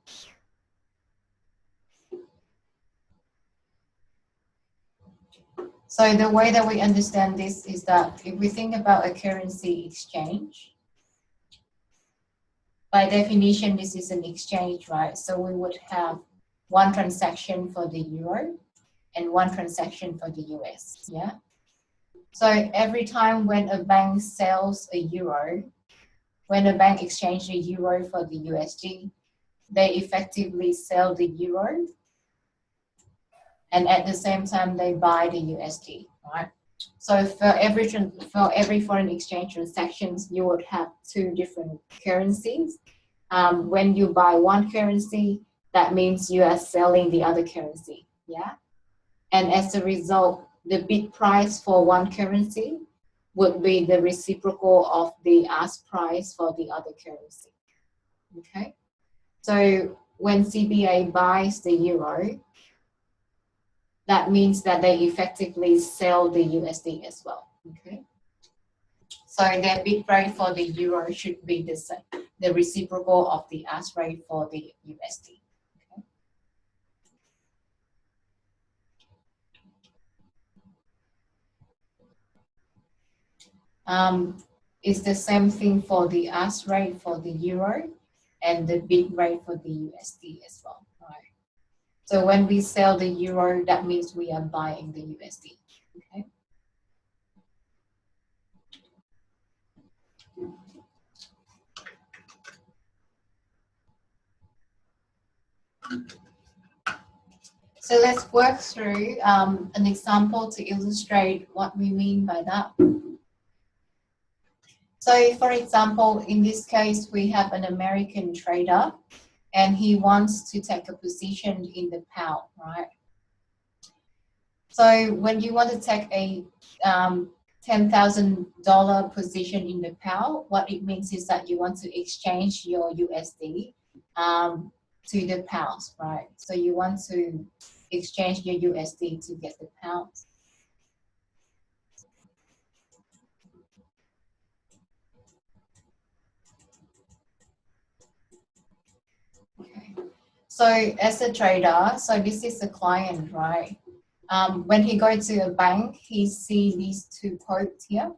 So the way that we understand this is that if we think about a currency exchange, by definition, this is an exchange, right? So we would have one transaction for the euro and one transaction for the US, yeah? So every time when a bank sells a euro, when a bank exchanges the euro for the USD, they effectively sell the euro, and at the same time they buy the USD, right? So for every foreign exchange transactions, you would have two different currencies. When you buy one currency, that means you are selling the other currency, yeah? And as a result, the bid price for one currency would be the reciprocal of the ask price for the other currency, okay? So when CBA buys the euro, that means that they effectively sell the USD as well, okay? So their bid rate for the euro should be the same, the reciprocal of the ask rate for the USD. It's the same thing for the ask rate for the euro and the bid rate for the USD as well, right? So when we sell the euro, that means we are buying the USD, okay? So let's work through an example to illustrate what we mean by that. So for example, in this case, we have an American trader and he wants to take a position in the pound, right? So when you want to take a $10,000 position in the pound, what it means is that you want to exchange your USD to the pounds, right? So you want to exchange your USD to get the pounds. Okay. So as a trader, so this is the client, right? When he goes to a bank, he sees these two quotes here.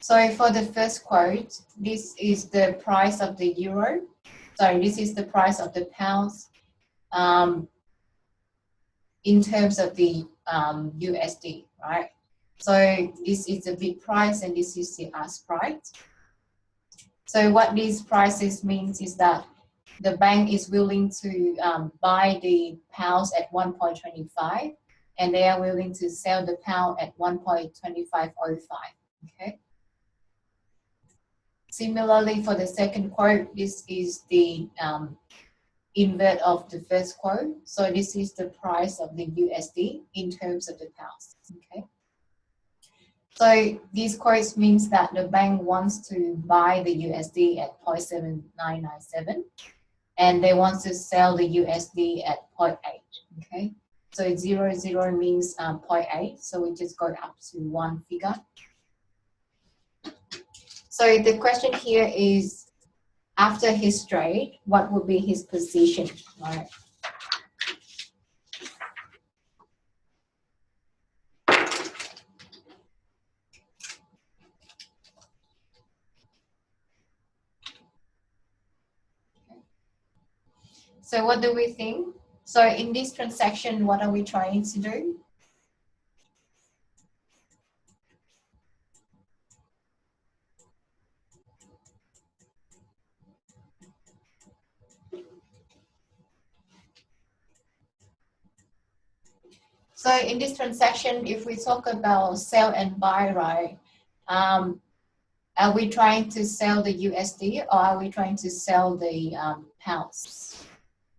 So for the first quote, this is the price of the euro. Sorry, this is the price of the pounds in terms of the USD, right? So this is the bid price and this is the ask price. So what these prices means is that the bank is willing to buy the pounds at 1.25 and they are willing to sell the pound at 1.2505, okay? Similarly, for the second quote, this is the invert of the first quote. So this is the price of the USD in terms of the pounds, okay? So these quotes means that the bank wants to buy the USD at 0.7997 and they want to sell the USD at 0.8, okay? So 0 means 0.8, so we just go up to one figure. So the question here is, after his trade, what would be his position, right? So what do we think? So in this transaction, what are we trying to do? So in this transaction, if we talk about sell and buy, right? Are we trying to sell the USD or are we trying to sell the pounds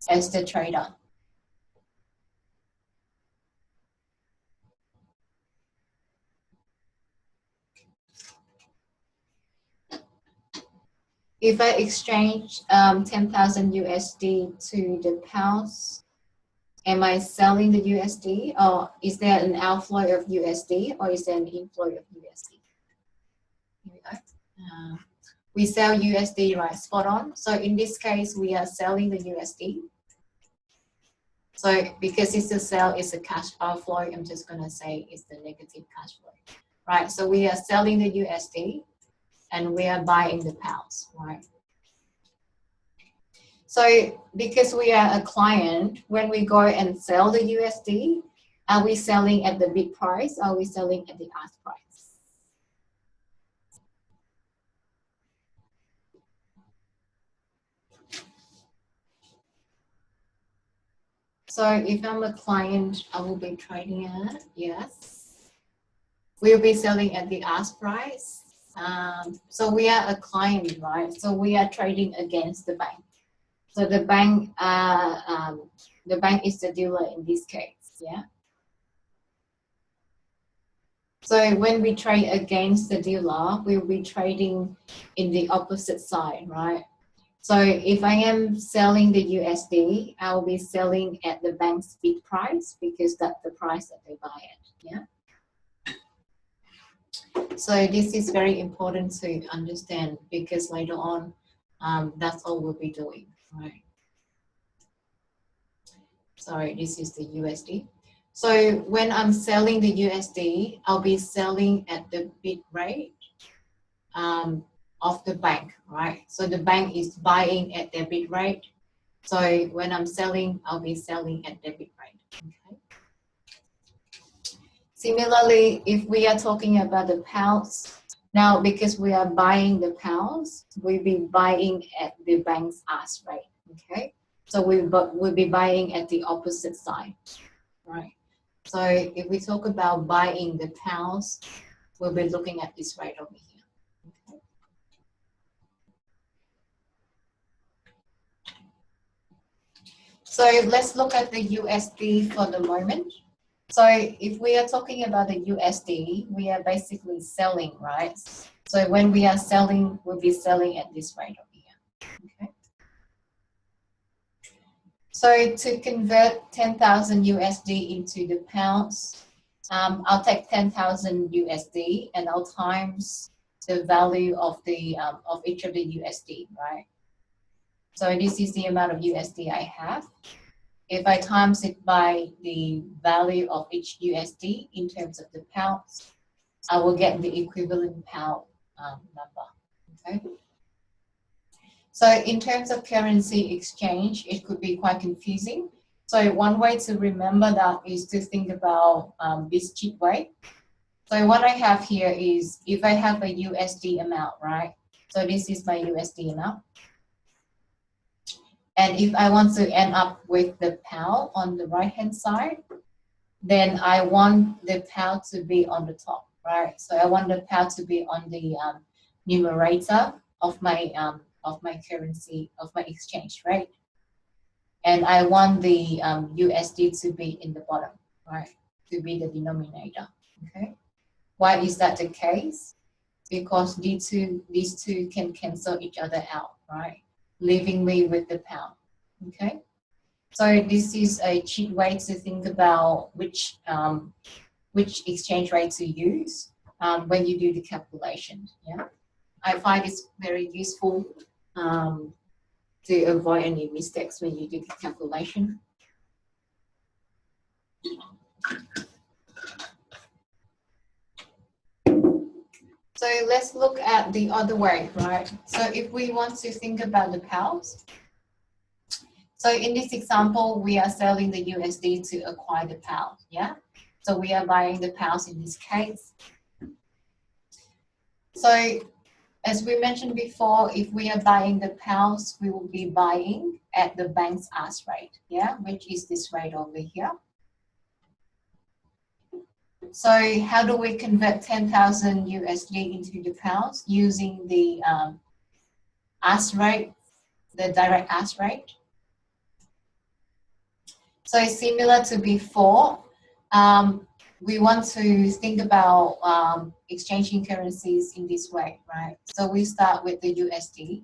as the trader? If I exchange 10,000 USD to the pounds, am I selling the USD or is there an outflow of USD or is there an inflow of USD? Here we go. We sell USD, right? Spot on. So in this case, we are selling the USD. So because it's a sell, it's a cash outflow, I'm just going to say it's the negative cash flow, right? So we are selling the USD and we are buying the pounds, right? So because we are a client, when we go and sell the USD, Are we selling at the bid price? Are we selling at the ask price? So if I'm a client, I will be trading at, yes. We'll be selling at the ask price. So we are a client, right? So we are trading against the bank. So the bank is the dealer in this case, yeah. So when we trade against the dealer, we'll be trading in the opposite side, right? So if I am selling the USD, I'll be selling at the bank's bid price because that's the price that they buy it, yeah. So this is very important to understand because later on, that's all we'll be doing, right? Sorry, this is the USD. So when I'm selling the USD, I'll be selling at the bid rate of the bank, right? So the bank is buying at their bid rate. So when I'm selling, I'll be selling at their bid rate. Okay. Similarly, if we are talking about the pounds, now because we are buying the pounds, we'll be buying at the bank's ask rate. Okay. So we'll be buying at the opposite side, right? So if we talk about buying the pounds, we'll be looking at this right over here. Okay. So let's look at the USD for the moment. So if we are talking about the USD, we are basically selling, right? So when we are selling, we'll be selling at this rate over here. Okay. So to convert 10,000 USD into the pounds, I'll take 10,000 USD and I'll times the value of the of each of the USD, right? So this is the amount of USD I have. If I times it by the value of each USD in terms of the pounds, I will get the equivalent pound number. Okay. So in terms of currency exchange, it could be quite confusing. So one way to remember that is to think about this cheap way. So what I have here is if I have a USD amount, right? So this is my USD amount. And if I want to end up with the pound on the right-hand side, then I want the pound to be on the top, right? So I want the pound to be on the numerator of my currency, of my exchange rate. And I want the USD to be in the bottom, right? To be the denominator, okay? Why is that the case? Because these two can cancel each other out, right? Leaving me with the pound, okay? So this is a cheap way to think about which exchange rate to use when you do the calculation, yeah? I find it's very useful to avoid any mistakes when you do the calculation. So let's look at the other way, right? So if we want to think about the pounds, so in this example, we are selling the USD to acquire the pound, yeah? So we are buying the pounds in this case. So as we mentioned before, if we are buying the pounds, we will be buying at the bank's ask rate, yeah, which is this rate over here. So how do we convert 10,000 USD into the pounds? Using the ask rate, the direct ask rate. So similar to before, we want to think about exchanging currencies in this way, right? So we start with the USD.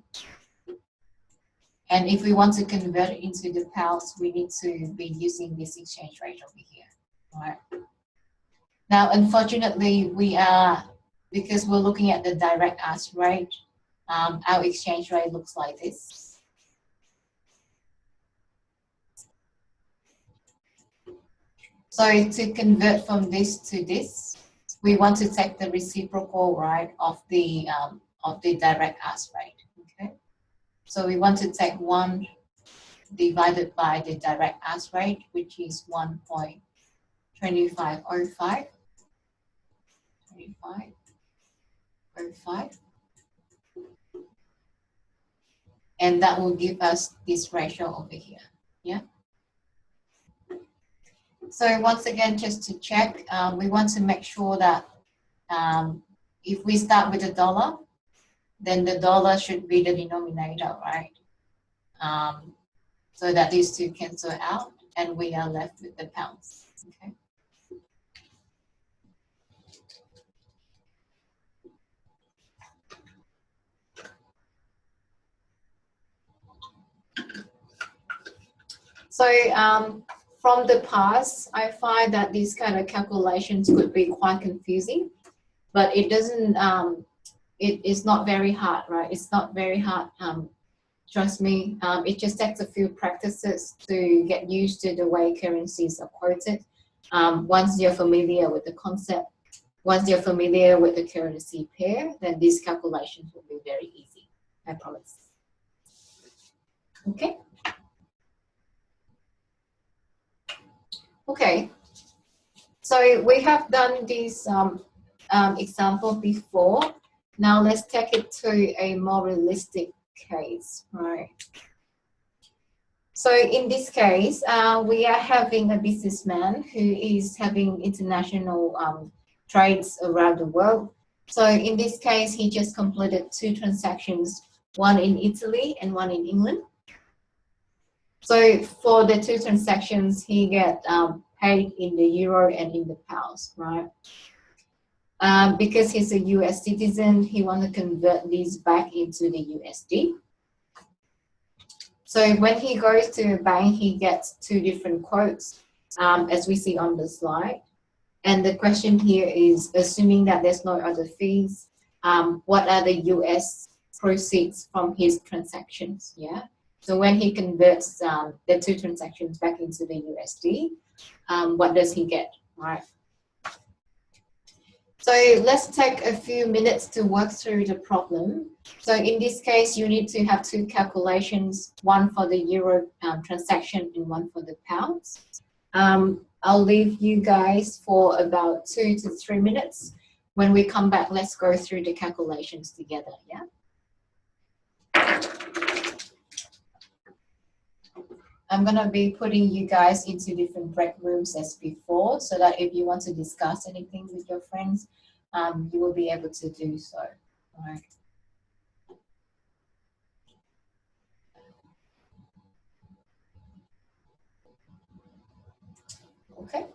And if we want to convert it into the pounds, we need to be using this exchange rate over here, right? Now, unfortunately, because we're looking at the direct ask rate, our exchange rate looks like this. So to convert from this to this, we want to take the reciprocal, right, of the direct ask rate. Okay, so we want to take 1 divided by the direct ask rate, which is 1.25. 2505, 2505. And that will give us this ratio over here, yeah? So once again, just to check, we want to make sure that if we start with a dollar, then the dollar should be the denominator, right? So that these two cancel out and we are left with the pounds, okay? So from the past, I find that these kind of calculations could be quite confusing, but it doesn't, it is not very hard, right? It's not very hard, trust me. It just takes a few practices to get used to the way currencies are quoted. Once you're familiar with the concept, once you're familiar with the currency pair, then these calculations will be very easy, I promise. Okay. Okay, so we have done this example before. Now let's take it to a more realistic case, right? So in this case, we are having a businessman who is having international trades around the world. So in this case, he just completed 2 transactions, one in Italy and one in England. So for the 2 transactions, he get paid in the euro and in the pounds, right? Because he's a US citizen, he wants to convert these back into the USD. So when he goes to a bank, he gets 2 different quotes, as we see on the slide. And the question here is, assuming that there's no other fees, what are the US proceeds from his transactions, yeah? So when he converts the 2 transactions back into the USD, what does he get, right? So let's take a few minutes to work through the problem. So in this case, you need to have 2 calculations, one for the euro transaction and one for the pounds. I'll leave you guys for about 2 to 3 minutes. When we come back, let's go through the calculations together, yeah? I'm gonna be putting you guys into different break rooms as before, so that if you want to discuss anything with your friends, you will be able to do so, all right? Okay.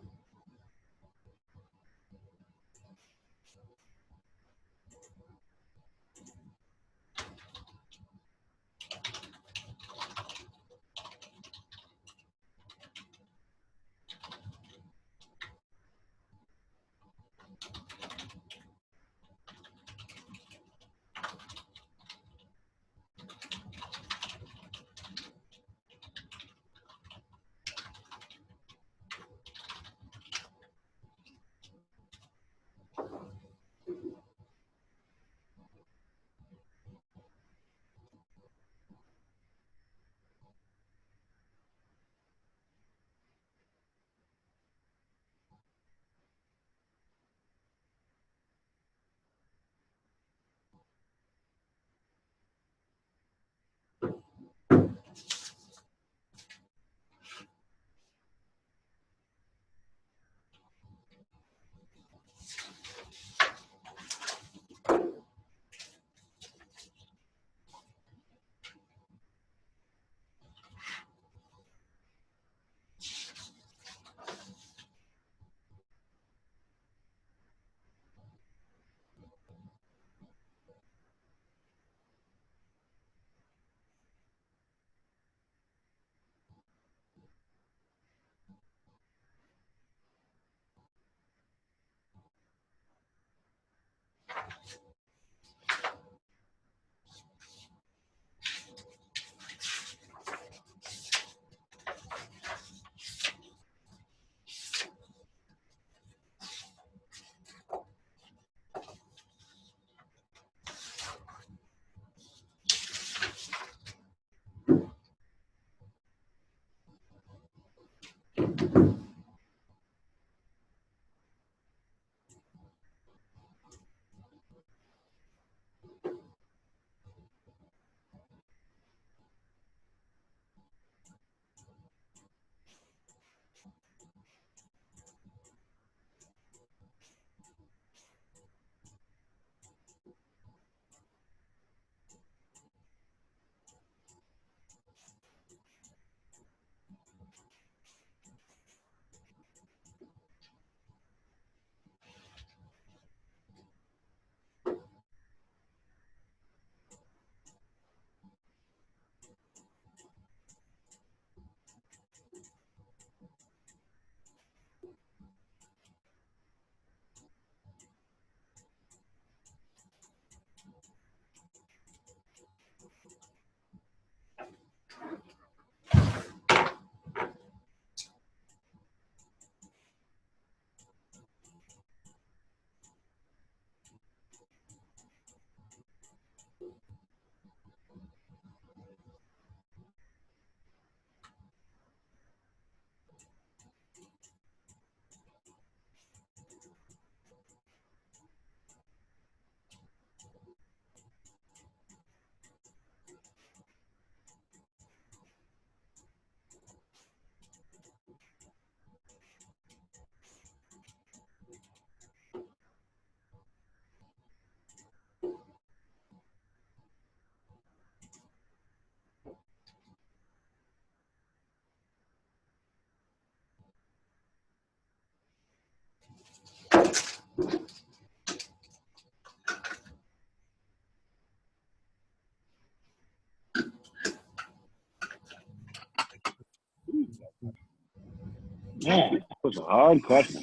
Man, that was a hard question.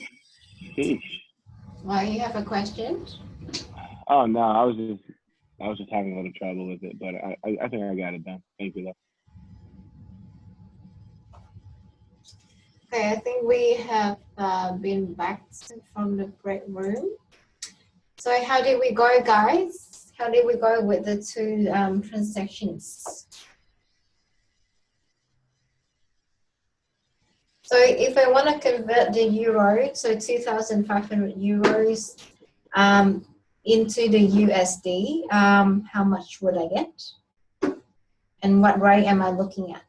Sheesh. Well, you have a question? Oh no, I was just having a little trouble with it, but I think I got it done. Thank you, though. Okay, I think we have been back from the break room. So how did we go, guys? How did we go with the two transactions? So if I want to convert the euro, so 2,500 euros into the USD, how much would I get? And what rate am I looking at?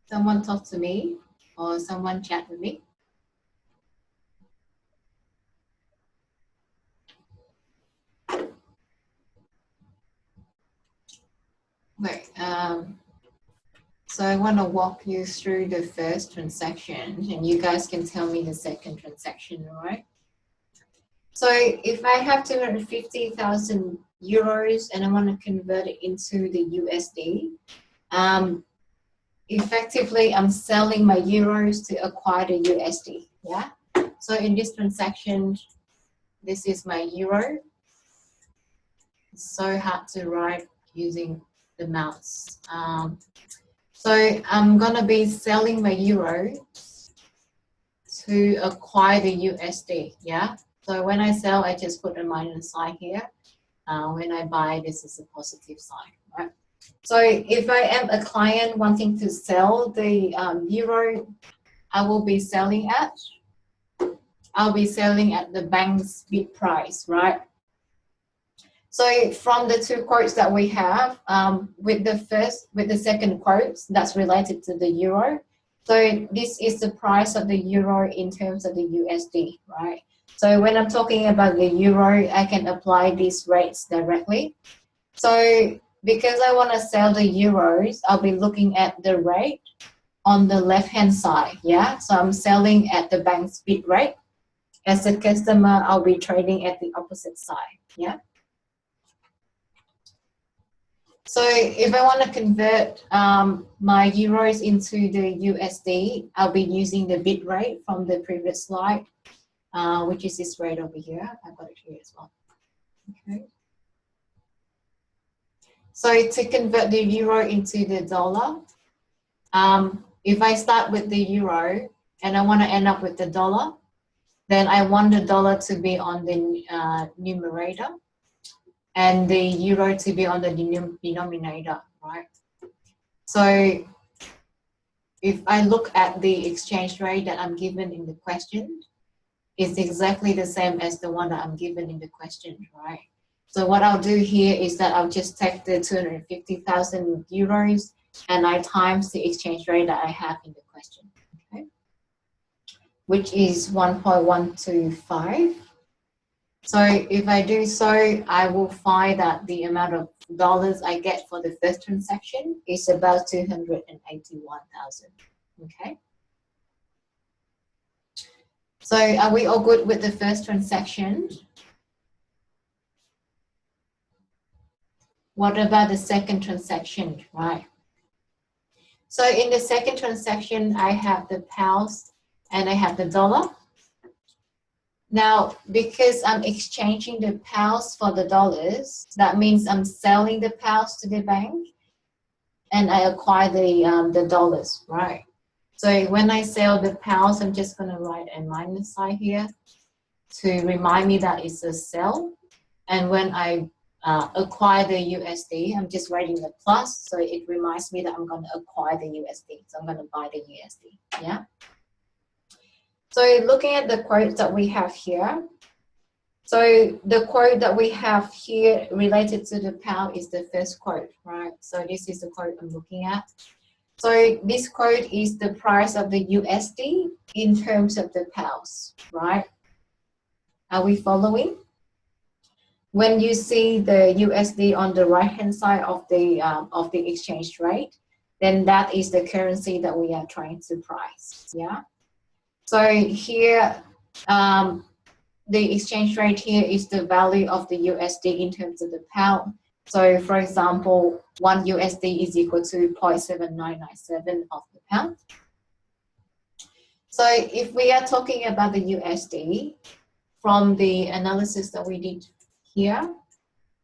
Someone talk to me or someone chat with me. Right. So I want to walk you through the first transaction and you guys can tell me the second transaction, all right? So if I have 250,000 euros and I want to convert it into the USD, effectively I'm selling my euros to acquire the USD, yeah? So in this transaction, this is my euro. It's so hard to write using the mouse. So I'm gonna be selling my euro to acquire the USD, yeah? So when I sell, I just put a minus sign here. When I buy, this is a positive sign, right? So if I am a client wanting to sell the euro, I'll be selling at the bank's bid price, right? So from the two quotes that we have, with the second quote, that's related to the euro. So this is the price of the euro in terms of the USD, right? So when I'm talking about the euro, I can apply these rates directly. So because I want to sell the euros, I'll be looking at the rate on the left-hand side, yeah? So I'm selling at the bank's bid rate. As a customer, I'll be trading at the opposite side, yeah? So if I want to convert my euros into the USD, I'll be using the bid rate from the previous slide, which is this rate over here. I've got it here as well. Okay. So to convert the euro into the dollar, if I start with the euro and I want to end up with the dollar, then I want the dollar to be on the numerator and the euro to be on the denominator, right? So if I look at the exchange rate that I'm given in the question, it's exactly the same as the one that I'm given in the question, right? So what I'll do here is that I'll just take the 250,000 euros and I times the exchange rate that I have in the question, okay? Which is 1.125. So if I do so, I will find that the amount of dollars I get for the first transaction is about 281,000, okay? So are we all good with the first transaction? What about the second transaction, right? So in the second transaction, I have the pounds and I have the dollar. Now, because I'm exchanging the pounds for the dollars, that means I'm selling the pounds to the bank and I acquire the dollars, right? So when I sell the pounds, I'm just gonna write a minus sign here to remind me that it's a sell. And when I acquire the USD, I'm just writing the plus, so it reminds me that I'm gonna acquire the USD. So I'm gonna buy the USD, yeah? So looking at the quotes that we have here, so the quote that we have here related to the pound is the first quote, right? So this is the quote I'm looking at. So this quote is the price of the USD in terms of the pounds, right? Are we following? when you see the USD on the right-hand side of the exchange rate, then that is the currency that we are trying to price. Yeah. So here, the exchange rate here is the value of the USD in terms of the pound. So for example, 1 USD is equal to 0.7997 of the pound. So if we are talking about the USD, from the analysis that we did here,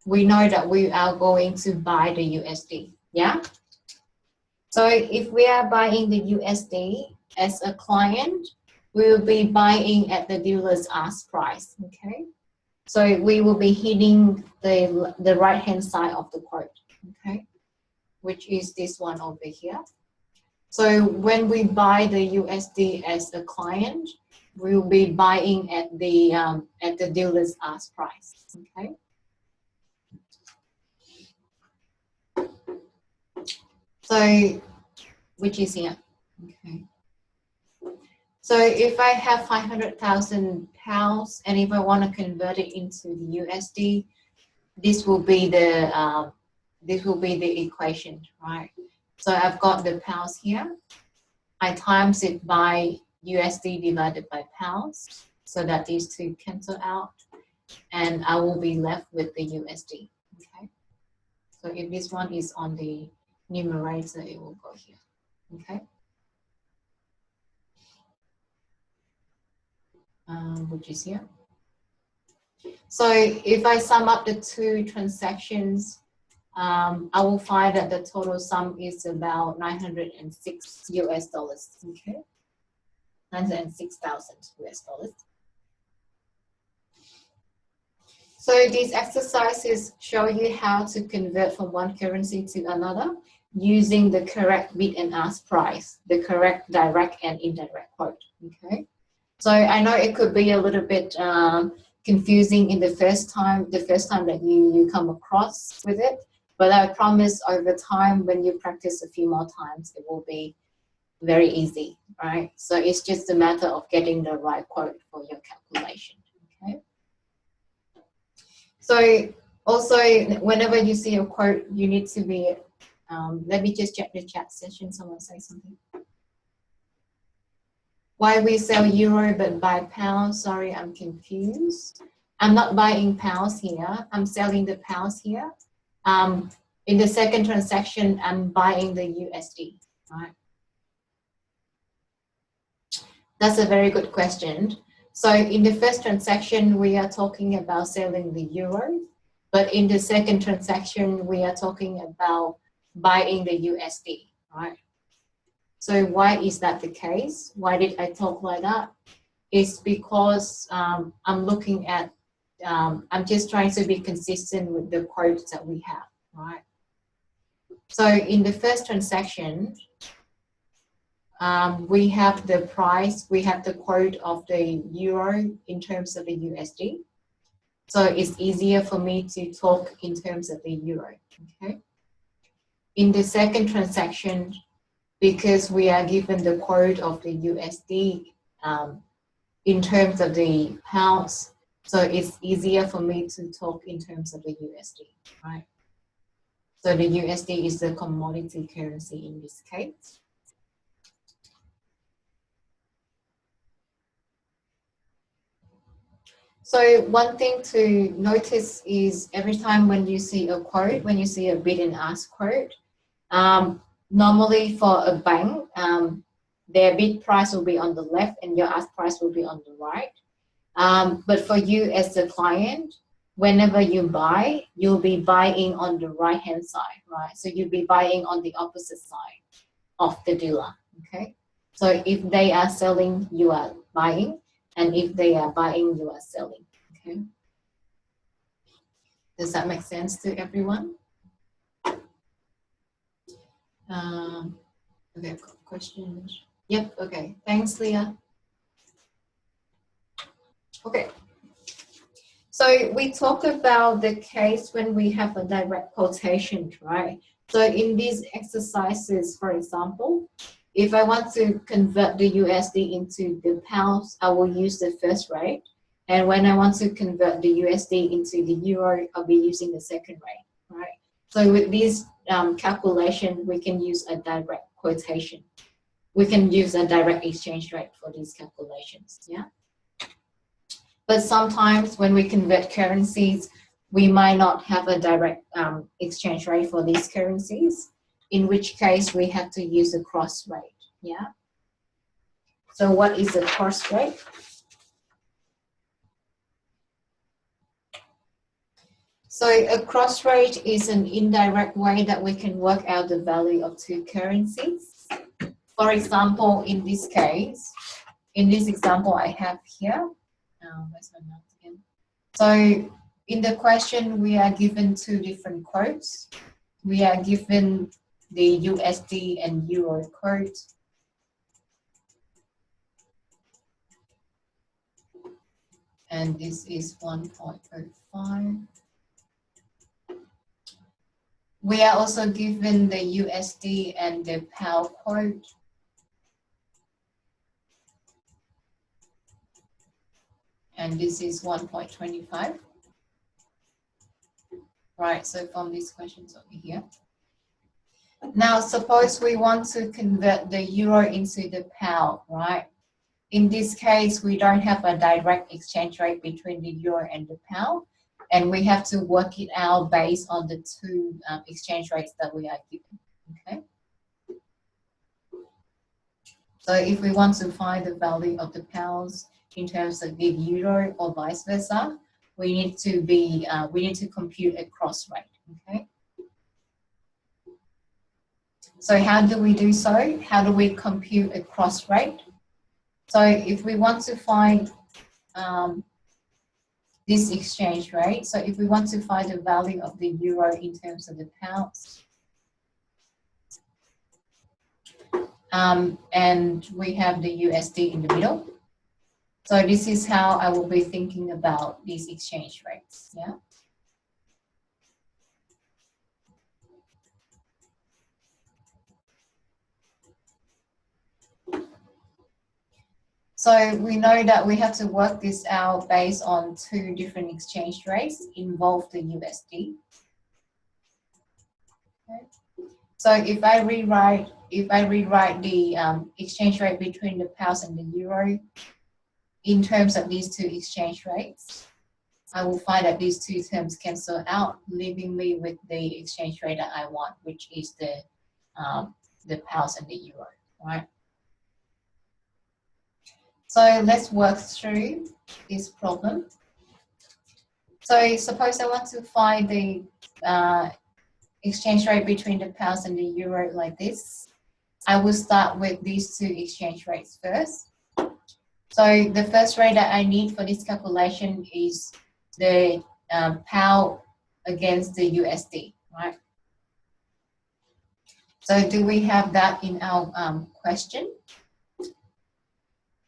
we know that we are going to buy the USD, yeah? So if we are buying the USD as a client, we will be buying at the dealer's ask price, okay? So we will be hitting the right-hand side of the quote, okay? Which is this one over here. So when we buy the USD as a client, we will be buying at the dealer's ask price, okay? So, which is here, okay? So if I have 500,000 pounds, and if I want to convert it into the USD, this will be the equation, right? So I've got the pounds here. I times it by USD divided by pounds, so that these two cancel out, and I will be left with the USD. Okay. So if this one is on the numerator, it will go here. Okay. Which is here. So if I sum up the two transactions, I will find that the total sum is about 906 US dollars. Okay. 906,000 US dollars. So these exercises show you how to convert from one currency to another using the correct bid and ask price, the correct direct and indirect quote. Okay. So I know it could be a little bit confusing in the first time that you come across with it, but I promise over time, when you practice a few more times, it will be very easy, right? So it's just a matter of getting the right quote for your calculation, okay? So also, whenever you see a quote, you need to be, let me just check the chat session, someone say something. Why we sell euro but buy pounds? Sorry, I'm confused. I'm not buying pounds here, I'm selling the pounds here. In the second transaction, I'm buying the USD, right? That's a very good question. So in the first transaction, we are talking about selling the euro, but in the second transaction, we are talking about buying the USD, right? So why is that the case? Why did I talk like that? It's because I'm looking at, I'm just trying to be consistent with the quotes that we have, right? So in the first transaction, we have the price, we have the quote of the euro in terms of the USD. So it's easier for me to talk in terms of the euro, okay? In the second transaction, because we are given the quote of the USD in terms of the pounds, so it's easier for me to talk in terms of the USD, right? So the USD is the commodity currency in this case. So one thing to notice is every time when you see a quote, when you see a bid and ask quote, normally for a bank, their bid price will be on the left and your ask price will be on the right. But for you as the client, whenever you buy, you'll be buying on the right-hand side, right? So you'll be buying on the opposite side of the dealer, okay? So if they are selling, you are buying, and if they are buying, you are selling, okay? Does that make sense to everyone? Okay, questions? Yep, okay, thanks, Leah. Okay, so we talk about the case when we have a direct quotation, right? So in these exercises, for example, if I want to convert the USD into the pounds, I will use the first rate. And when I want to convert the USD into the euro, I'll be using the second rate, right? So with this calculation, we can use a direct quotation. We can use a direct exchange rate for these calculations, yeah? But sometimes when we convert currencies, we might not have a direct exchange rate for these currencies, in which case we have to use a cross rate, yeah? So what is a cross rate? So a cross rate is an indirect way that we can work out the value of two currencies. For example, in this case, in this example I have here, where's my mouse again? So in the question, we are given two different quotes. We are given the USD and Euro quote. And this is 1.05. We are also given the USD and the pound quote. And this is 1.25. Right, so from these questions over here. Now, suppose we want to convert the euro into the pound, right? In this case, we don't have a direct exchange rate between the euro and the pound, and we have to work it out based on the two exchange rates that we are given, okay? So if we want to find the value of the pounds in terms of the euro or vice versa, we need to compute a cross rate, okay? So how do we do so? How do we compute a cross rate? So if we want to find this exchange rate, so if we want to find the value of the euro in terms of the pounds, and we have the USD in the middle. So this is how I will be thinking about these exchange rates, yeah? So we know that we have to work this out based on two different exchange rates involve the USD. Okay. So if I rewrite the exchange rate between the pounds and the euro in terms of these two exchange rates, I will find that these two terms cancel out, leaving me with the exchange rate that I want, which is the pounds and the euro, right? So let's work through this problem. So suppose I want to find the exchange rate between the pounds and the euro like this. I will start with these two exchange rates first. So the first rate that I need for this calculation is the pound against the USD, right? So do we have that in our question?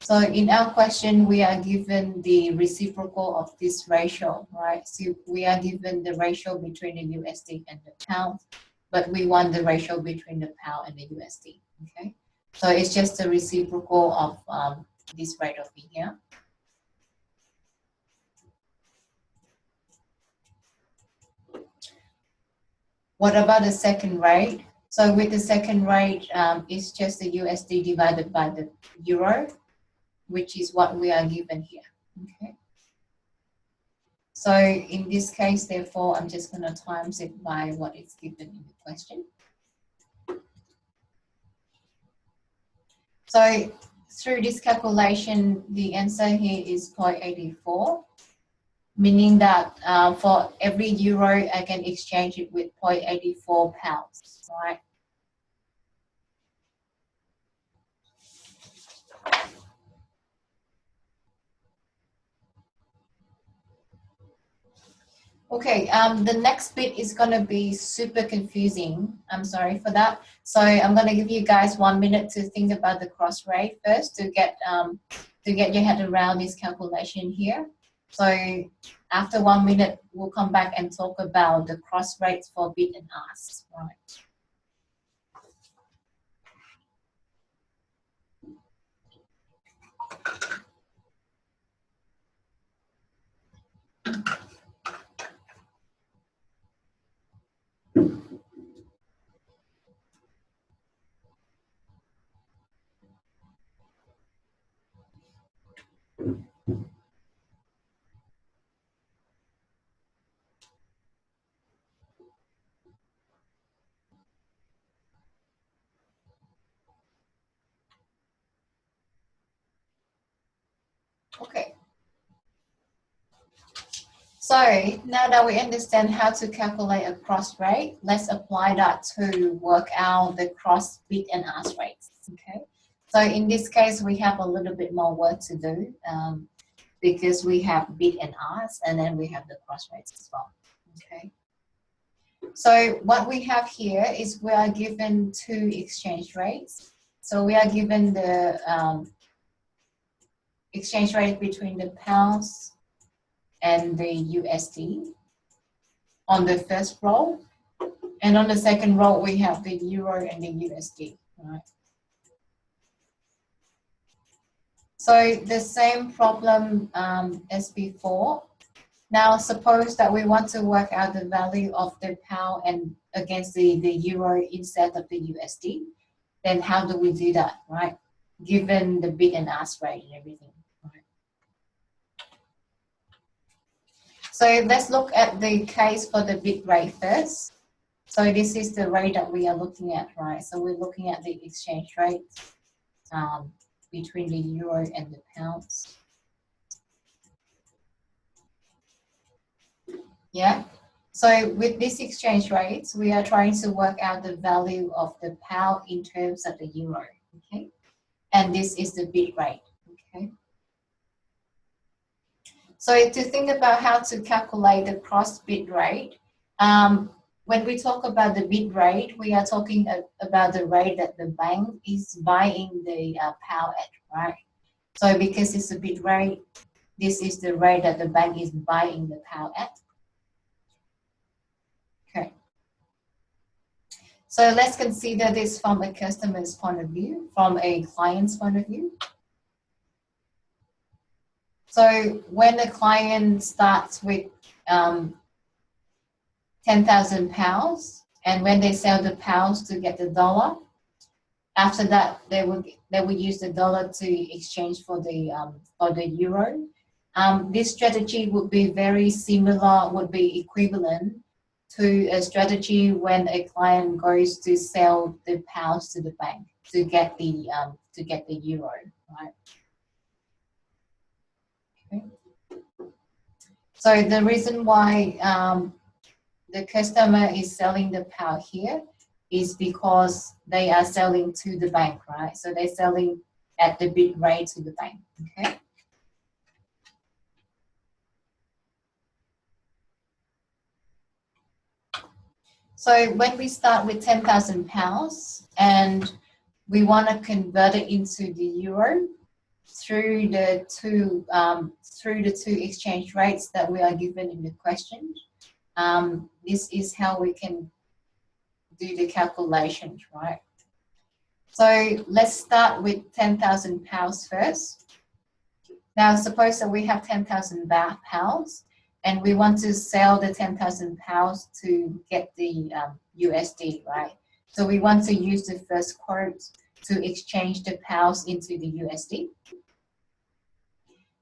So in our question, we are given the reciprocal of this ratio, right? So we are given the ratio between the USD and the pound, but we want the ratio between the pound and the USD, okay? So it's just the reciprocal of this rate over here. What about the second rate? So with the second rate, it's just the USD divided by the euro, which is what we are given here, okay? So in this case, therefore, I'm just going to times it by what is given in the question. So through this calculation, the answer here is 0.84, meaning that for every euro, I can exchange it with 0.84 pounds, right? Okay, the next bit is going to be super confusing. I'm sorry for that. So I'm going to give you guys 1 minute to think about the cross rate first to get your head around this calculation here. So after 1 minute, we'll come back and talk about the cross rates for bid and ask. Right. Okay. So now that we understand how to calculate a cross rate, let's apply that to work out the cross bid and ask rates. Okay. So in this case, we have a little bit more work to do because we have bid and ask, and then we have the cross rates as well. Okay. So what we have here is we are given two exchange rates. So we are given the exchange rate between the pounds and the USD on the first row, and on the second row we have the euro and the USD. Right? So the same problem as before. Now suppose that we want to work out the value of the pound and against the euro instead of the USD. Then how do we do that, right? Given the bid and ask rate and everything. Right? So let's look at the case for the bid rate first. So this is the rate that we are looking at, right? So we're looking at the exchange rate between the euro and the pounds. Yeah. So with these exchange rates, we are trying to work out the value of the pound in terms of the euro. Okay. And this is the bid rate. Okay. So to think about how to calculate the cross bid rate, when we talk about the bid rate, we are talking about the rate that the bank is buying the pound at, right? So because it's a bid rate, this is the rate that the bank is buying the pound at. Okay. So let's consider this from a customer's point of view, from a client's point of view. So when the client starts with 10,000 pounds, and when they sell the pounds to get the dollar, after that they would use the dollar to exchange for the euro. This strategy would be very similar, would be equivalent to a strategy when a client goes to sell the pounds to the bank to get the euro, right? Okay. So the reason why the customer is selling the pound here is because they are selling to the bank, right? So they're selling at the bid rate to the bank, okay? So when we start with 10,000 pounds and we want to convert it into the euro through the two exchange rates that we are given in the question, this is how we can do the calculations, right? So let's start with 10,000 pounds first. Now suppose that we have 10,000 pounds and we want to sell the 10,000 pounds to get the USD, right? So we want to use the first quote to exchange the pounds into the USD.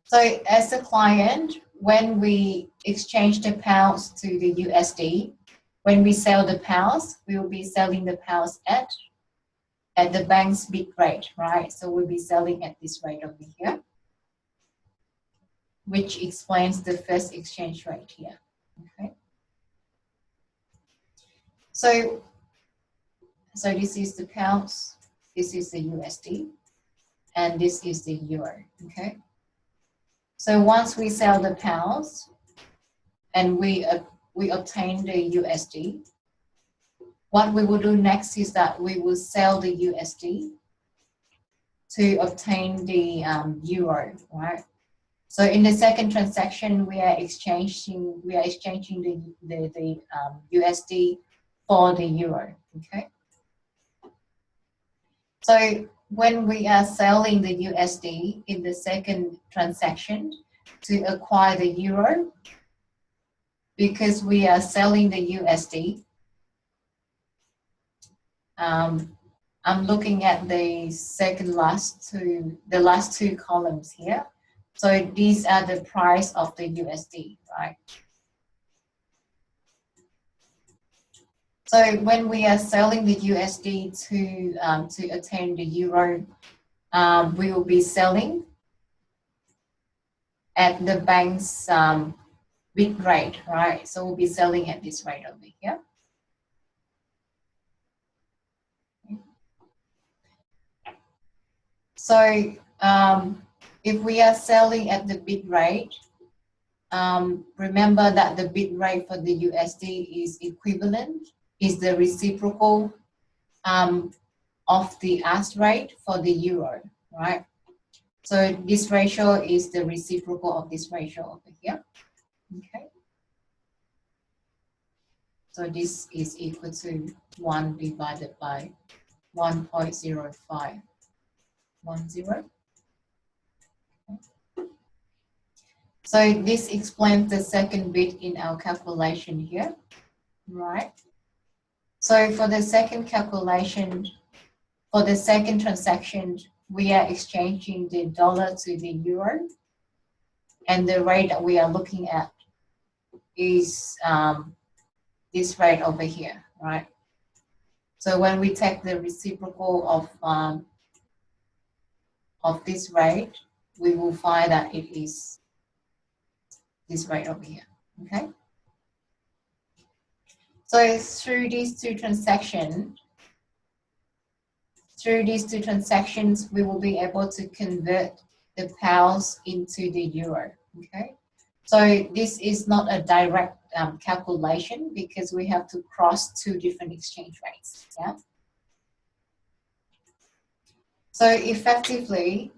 So as a client, when we exchange the pounds to the USD, when we sell the pounds, we will be selling the pounds at the bank's bid rate, right? So we'll be selling at this rate over here, which explains the first exchange rate here, okay? So this is the pounds, this is the USD, and this is the euro, okay? So once we sell the pounds and we obtain the USD, what we will do next is that we will sell the USD to obtain the euro, right? So in the second transaction, we are exchanging the USD for the euro, okay? So when we are selling the USD in the second transaction to acquire the euro, because we are selling the USD, I'm looking at the last two columns here. So these are the price of the USD, right? So when we are selling the USD to attain the euro, we will be selling at the bank's bid rate, right? So we'll be selling at this rate over here. So if we are selling at the bid rate, remember that the bid rate for the USD is equivalent, is the reciprocal of the ask rate for the euro, right? So this ratio is the reciprocal of this ratio over here, okay? So this is equal to 1 divided by 1.0510. So this explains the second bit in our calculation here, right? So for the second calculation, for the second transaction, we are exchanging the dollar to the euro, and the rate that we are looking at is this rate over here, right? So when we take the reciprocal of this rate, we will find that it is this rate over here, okay? So through these two transactions, we will be able to convert the pounds into the euro, okay? So this is not a direct calculation because we have to cross two different exchange rates, yeah? So effectively,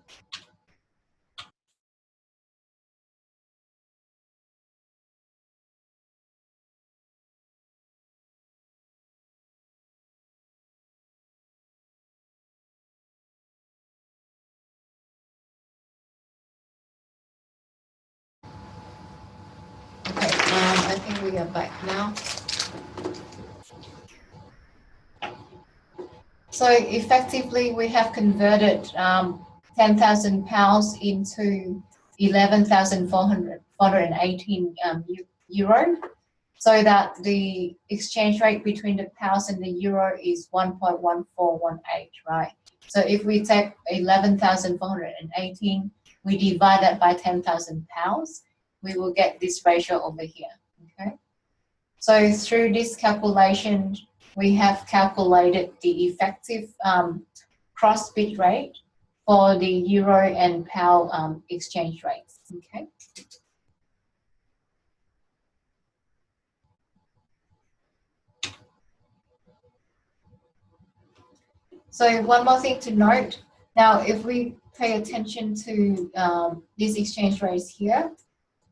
okay, I think we are back now. So effectively, we have converted 10,000 pounds into 11,418 euro, so that the exchange rate between the pounds and the euro is 1.1418, right? So if we take 11,418, we divide that by 10,000 pounds, we will get this ratio over here, okay? So through this calculation, we have calculated the effective cross bid rate for the euro and pound exchange rates, okay? So one more thing to note, now if we pay attention to these exchange rates here,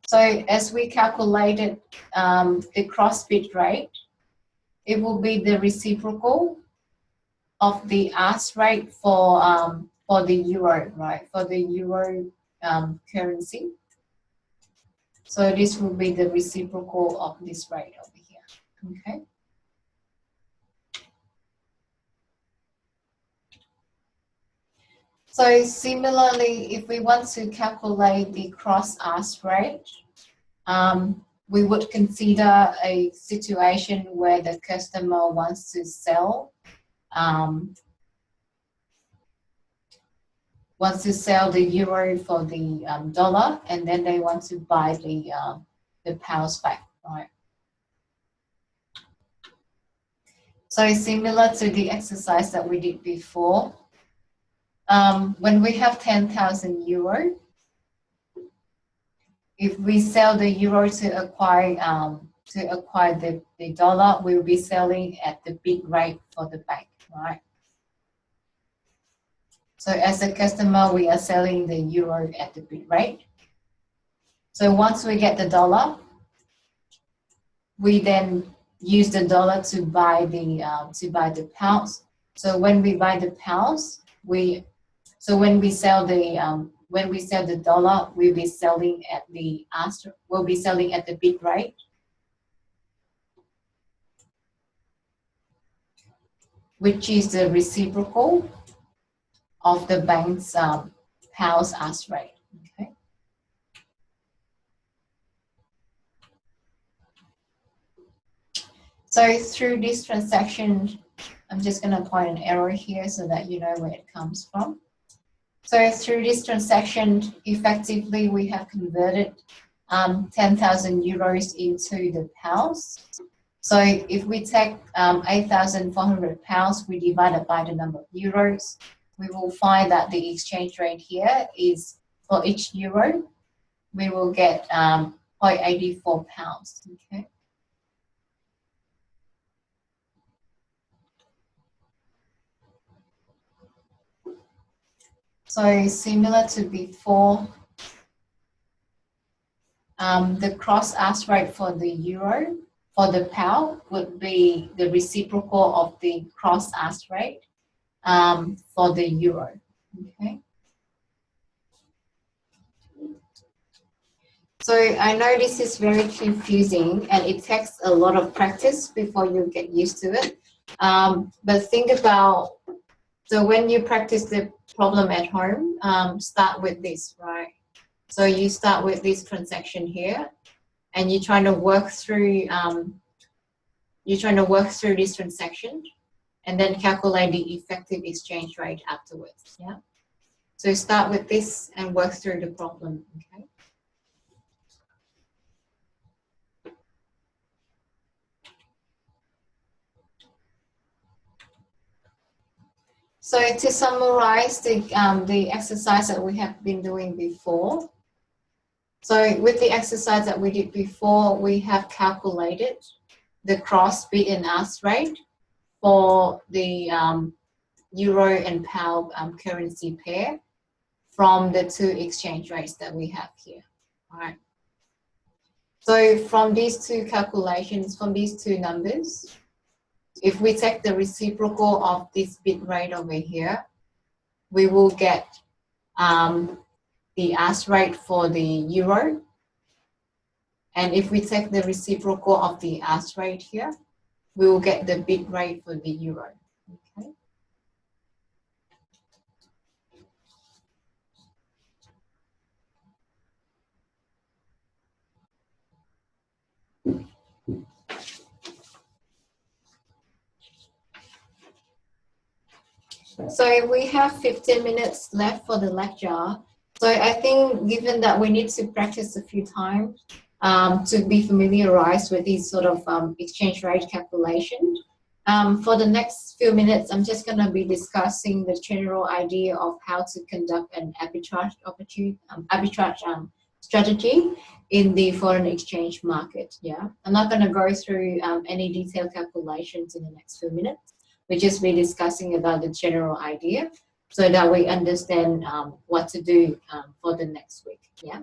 so as we calculated the cross bid rate, it will be the reciprocal of the ask rate for the euro, right? For the euro currency. So this will be the reciprocal of this rate over here, okay? So similarly, if we want to calculate the cross ask rate, we would consider a situation where the customer wants to sell the euro for the dollar, and then they want to buy the pounds back, right? So similar to the exercise that we did before, when we have 10,000 euro, if we sell the euro to acquire the dollar, we will be selling at the bid rate for the bank, right? So as a customer, we are selling the euro at the bid rate. So once we get the dollar, we then use the dollar to buy the pounds. So when we buy the pounds, when we sell the dollar, we'll be selling at the bid rate, which is the reciprocal of the bank's pounds ask rate. Okay. So through this transaction, I'm just going to point an arrow here so that you know where it comes from. So through this transaction, effectively we have converted 10,000 euros into the pounds. So if we take 8,400 pounds, we divide it by the number of euros, we will find that the exchange rate here is, for each euro, we will get 0.84 pounds. Okay. So similar to before, the cross-ask rate for the euro, for the pound, would be the reciprocal of the cross-ask rate for the euro. Okay. So I know this is very confusing and it takes a lot of practice before you get used to it. But think about, so when you practice the problem at home, start with this, right? So you start with this transaction here, and you're trying to work through this transaction, and then calculate the effective exchange rate afterwards. Yeah. So start with this and work through the problem. Okay. So to summarize the exercise that we have been doing before. So with the exercise that we did before, we have calculated the cross bid and ask rate for the euro and pound currency pair from the two exchange rates that we have here. All right. So from these two calculations, from these two numbers, if we take the reciprocal of this bid rate over here, we will get the ask rate for the euro. And if we take the reciprocal of the ask rate here, we will get the bid rate for the euro. Okay. So we have 15 minutes left for the lecture. So I think given that we need to practice a few times to be familiarized with these sort of exchange rate calculations, for the next few minutes, I'm just going to be discussing the general idea of how to conduct an arbitrage strategy in the foreign exchange market. Yeah, I'm not going to go through any detailed calculations in the next few minutes. We'll just be discussing about the general idea so that we understand what to do for the next week. Yeah.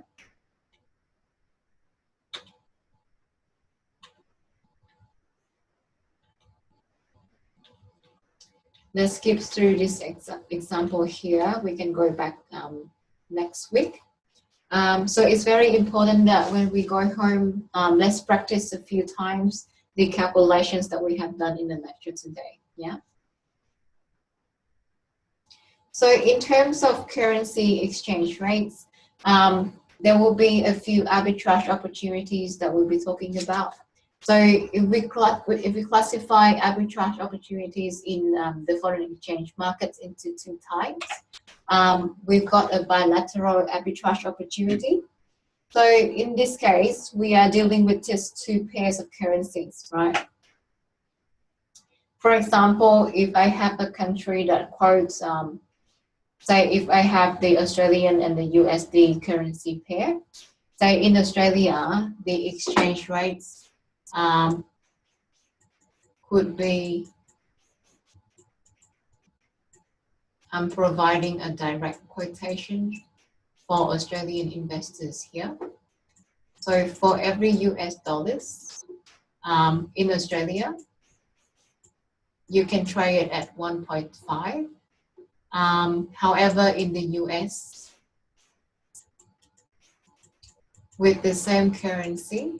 Let's skip through this example here. We can go back next week. So it's very important that when we go home, let's practice a few times the calculations that we have done in the lecture today. Yeah. So in terms of currency exchange rates, there will be a few arbitrage opportunities that we'll be talking about. So if we classify arbitrage opportunities in the foreign exchange markets into two types, we've got a bilateral arbitrage opportunity. So in this case, we are dealing with just two pairs of currencies, right? For example, if I have a country that quotes, say if I have the Australian and the USD currency pair, say in Australia, the exchange rates could be, I'm providing a direct quotation for Australian investors here. So for every US dollars in Australia, you can trade it at 1.5. However, in the US, with the same currency,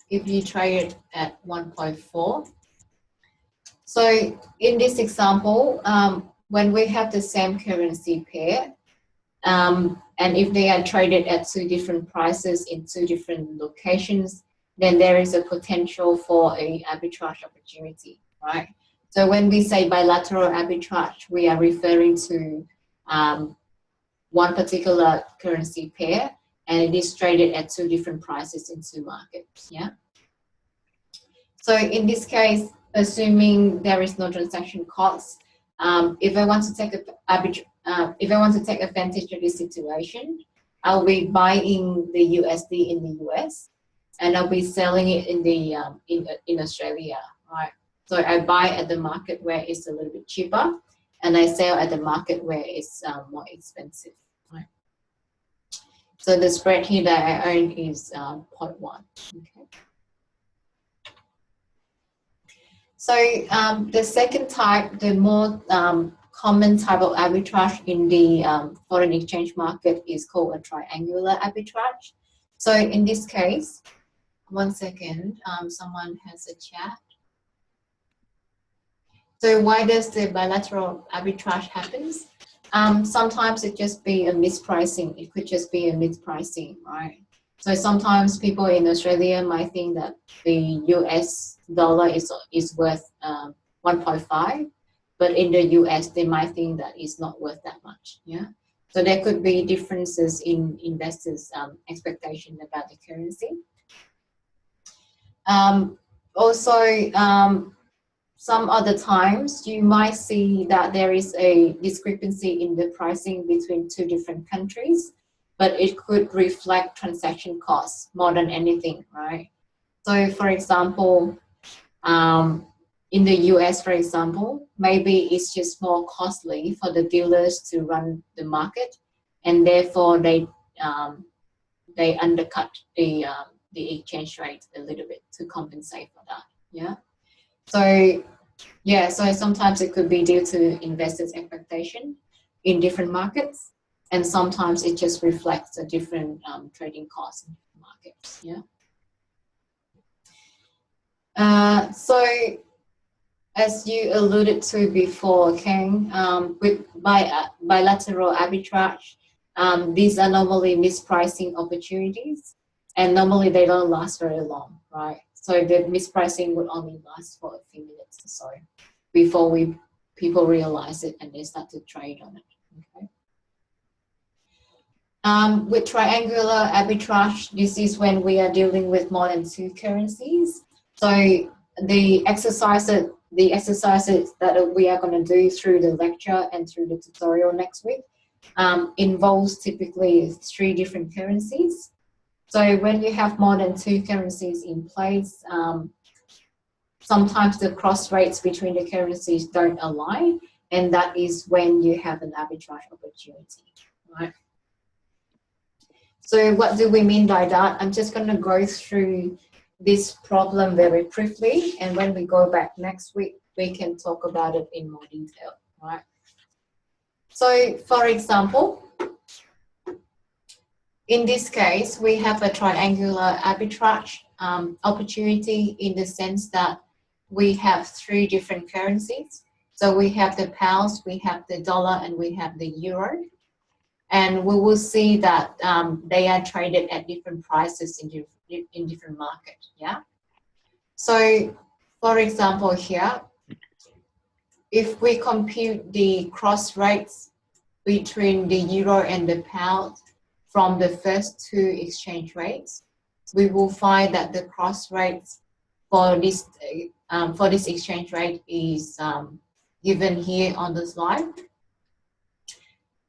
if you trade it at 1.4. So in this example, when we have the same currency pair, and if they are traded at two different prices in two different locations, then there is a potential for a arbitrage opportunity, right? So when we say bilateral arbitrage, we are referring to one particular currency pair, and it is traded at two different prices in two markets, yeah? So in this case, assuming there is no transaction cost, if I want to take advantage of this situation, I'll be buying the USD in the US, and I'll be selling it in the in Australia, right? So I buy at the market where it's a little bit cheaper, and I sell at the market where it's more expensive, right? So the spread here that I earn is 0.1. Okay. So the second type, the more common type of arbitrage in the foreign exchange market is called a triangular arbitrage. So in this case, one second, someone has a chat. So why does the bilateral arbitrage happens? Sometimes it just be a mispricing. It could just be a mispricing, right? So sometimes people in Australia might think that the US dollar is worth 1.5, but in the US they might think that it's not worth that much. Yeah. So there could be differences in investors' expectation about the currency. Some other times you might see that there is a discrepancy in the pricing between two different countries, but it could reflect transaction costs more than anything, right? So for example, in the US, for example, maybe it's just more costly for the dealers to run the market, and therefore they undercut the exchange rate a little bit to compensate for that, yeah? So yeah, so sometimes it could be due to investors' expectation in different markets, and sometimes it just reflects a different trading costs in different markets, yeah? So as you alluded to before, Kang, with bilateral arbitrage, these are normally mispricing opportunities, and normally they don't last very long, right? So the mispricing would only last for a few minutes or so before people realize it and they start to trade on it. Okay. With triangular arbitrage, this is when we are dealing with more than two currencies. So the exercises that we are going to do through the lecture and through the tutorial next week involves typically 3 different currencies. So when you have more than 2 currencies in place, sometimes the cross rates between the currencies don't align, and that is when you have an arbitrage opportunity, right? So what do we mean by that? I'm just going to go through this problem very briefly, and when we go back next week, we can talk about it in more detail, right? So for example, in this case, we have a triangular arbitrage opportunity in the sense that we have 3 different currencies. So we have the pounds, we have the dollar, and we have the euro. And we will see that they are traded at different prices in different markets, yeah? So, for example here, if we compute the cross rates between the euro and the pound from the first 2 exchange rates, we will find that the cross rates for this exchange rate is given here on the slide.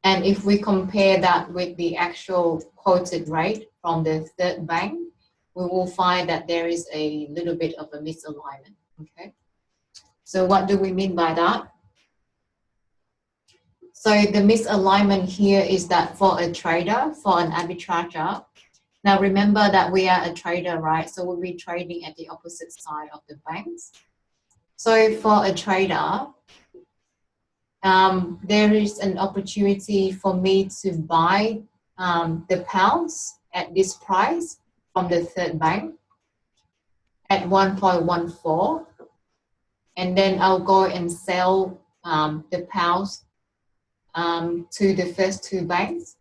And if we compare that with the actual quoted rate from the third bank, we will find that there is a little bit of a misalignment, okay? So what do we mean by that? So the misalignment here is that for a trader, for an arbitrager, now remember that we are a trader, right? So we'll be trading at the opposite side of the banks. So for a trader, there is an opportunity for me to buy the pounds at this price from the third bank at 1.14, and then I'll go and sell the pounds to the first 2 banks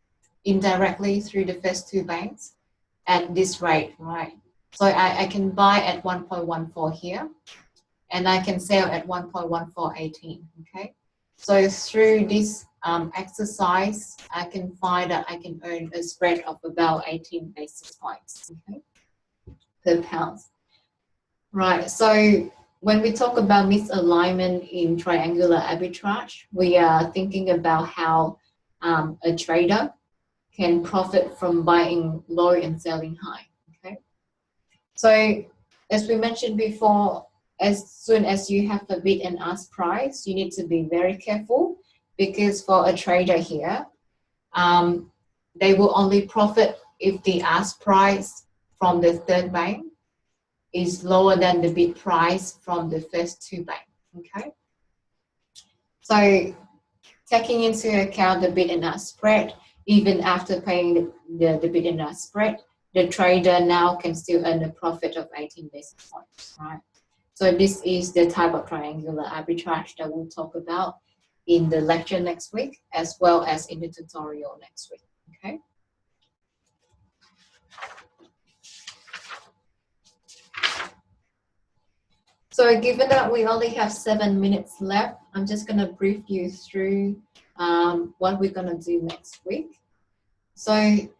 indirectly through the first 2 banks at this rate, right? So I can buy at 1.14 here, and I can sell at 1.1418, okay? So through this exercise, I can find that I can earn a spread of about 18 basis points, okay, per pound. Right, so when we talk about misalignment in triangular arbitrage, we are thinking about how a trader can profit from buying low and selling high, okay? So as we mentioned before, as soon as you have a bid and ask price, you need to be very careful, because for a trader here, they will only profit if the ask price from the third bank is lower than the bid price from the first two banks, okay? So taking into account the bid and ask spread, even after paying the bid and ask spread, the trader now can still earn a profit of 18 basis points, right? So this is the type of triangular arbitrage that we'll talk about in the lecture next week, as well as in the tutorial next week, okay? So given that we only have 7 minutes left, I'm just gonna brief you through what we're gonna do next week. So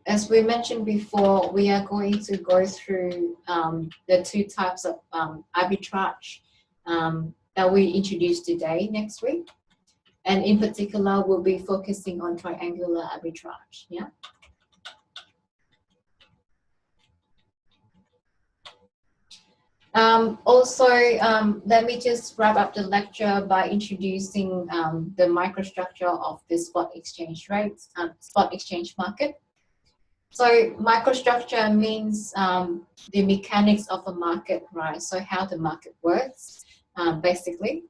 as we mentioned before, we are going to go through the two types of arbitrage that we introduced today next week. And in particular, we'll be focusing on triangular arbitrage, yeah? Let me just wrap up the lecture by introducing the microstructure of the spot exchange rates, spot exchange market. So microstructure means the mechanics of a market, right? So how the market works, basically.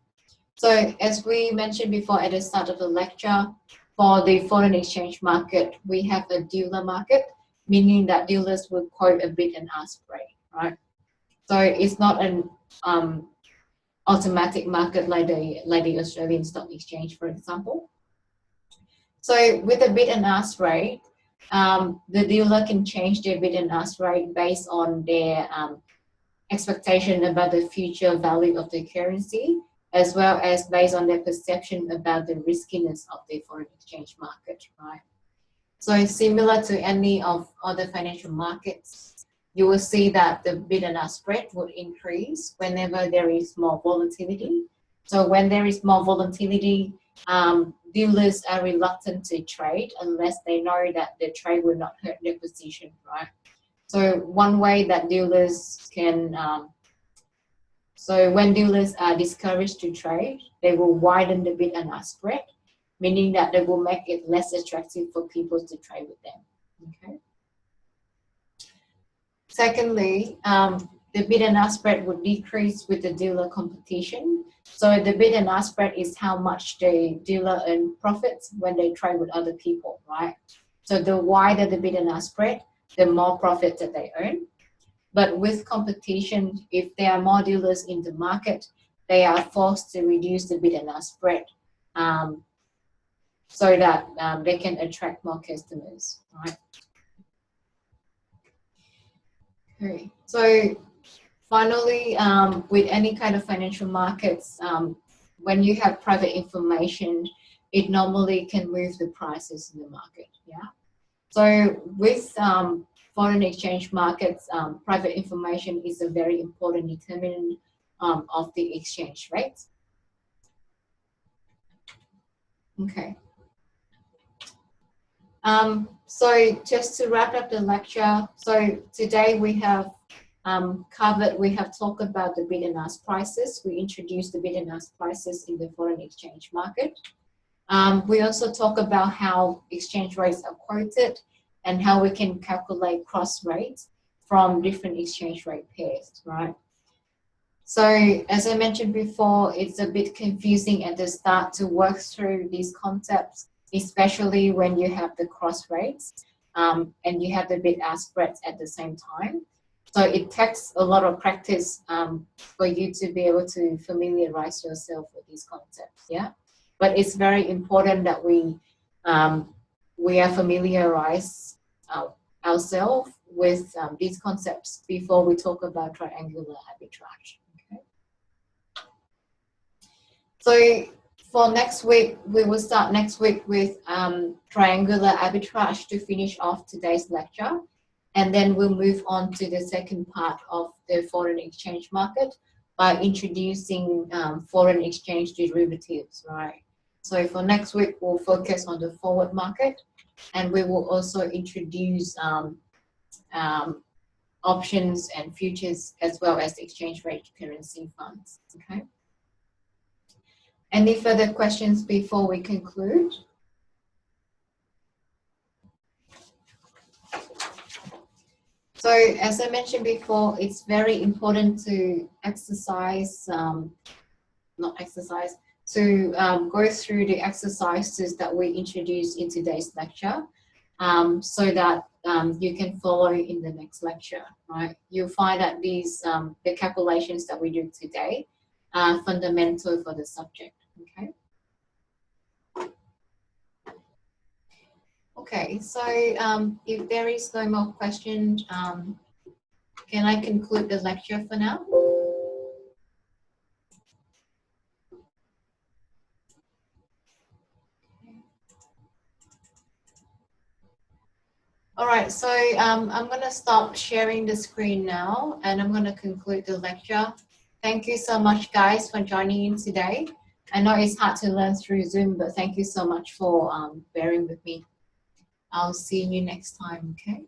So as we mentioned before at the start of the lecture, for the foreign exchange market, we have a dealer market, meaning that dealers will quote a bid and ask rate, right? So it's not an automatic market like the Australian Stock Exchange, for example. So with a bid and ask rate, the dealer can change their bid and ask rate based on their expectation about the future value of the currency, as well as based on their perception about the riskiness of the foreign exchange market, right? So similar to any of other financial markets, you will see that the bid and ask spread would increase whenever there is more volatility. So when there is more volatility, dealers are reluctant to trade unless they know that the trade will not hurt their position, right? So one way that dealers can, so when dealers are discouraged to trade, they will widen the bid and ask spread, meaning that they will make it less attractive for people to trade with them, okay? Secondly, the bid and ask spread would decrease with the dealer competition. So the bid and ask spread is how much the dealer earn profits when they trade with other people, right? So the wider the bid and ask spread, the more profit that they earn. But with competition, if there are more dealers in the market, they are forced to reduce the bid and ask spread so that they can attract more customers, right? Okay. So finally, with any kind of financial markets, when you have private information, it normally can move the prices in the market, yeah? So with foreign exchange markets, private information is a very important determinant of the exchange rate. Okay. So just to wrap up the lecture, so today we have we have talked about the bid and ask prices. We introduced the bid and ask prices in the foreign exchange market. We also talk about how exchange rates are quoted and how we can calculate cross rates from different exchange rate pairs, right? So as I mentioned before, it's a bit confusing at the start to work through these concepts, especially when you have the cross rates and you have the bid ask spreads at the same time. So it takes a lot of practice for you to be able to familiarize yourself with these concepts, yeah? But it's very important that we are familiarize ourselves with these concepts before we talk about triangular arbitrage. Okay. So for next week, we will start next week with triangular arbitrage to finish off today's lecture. And then we'll move on to the second part of the foreign exchange market by introducing foreign exchange derivatives, right? So for next week, we'll focus on the forward market, and we will also introduce options and futures, as well as exchange rate currency funds, okay? Any further questions before we conclude? So as I mentioned before, it's very important to go through the exercises that we introduced in today's lecture, so that you can follow in the next lecture, right? You'll find that these, the calculations that we do today are fundamental for the subject, okay? Okay, so if there is no more questions, can I conclude the lecture for now? All right, so I'm going to stop sharing the screen now, and I'm going to conclude the lecture. Thank you so much, guys, for joining in today. I know it's hard to learn through Zoom, but thank you so much for bearing with me. I'll see you next time, okay?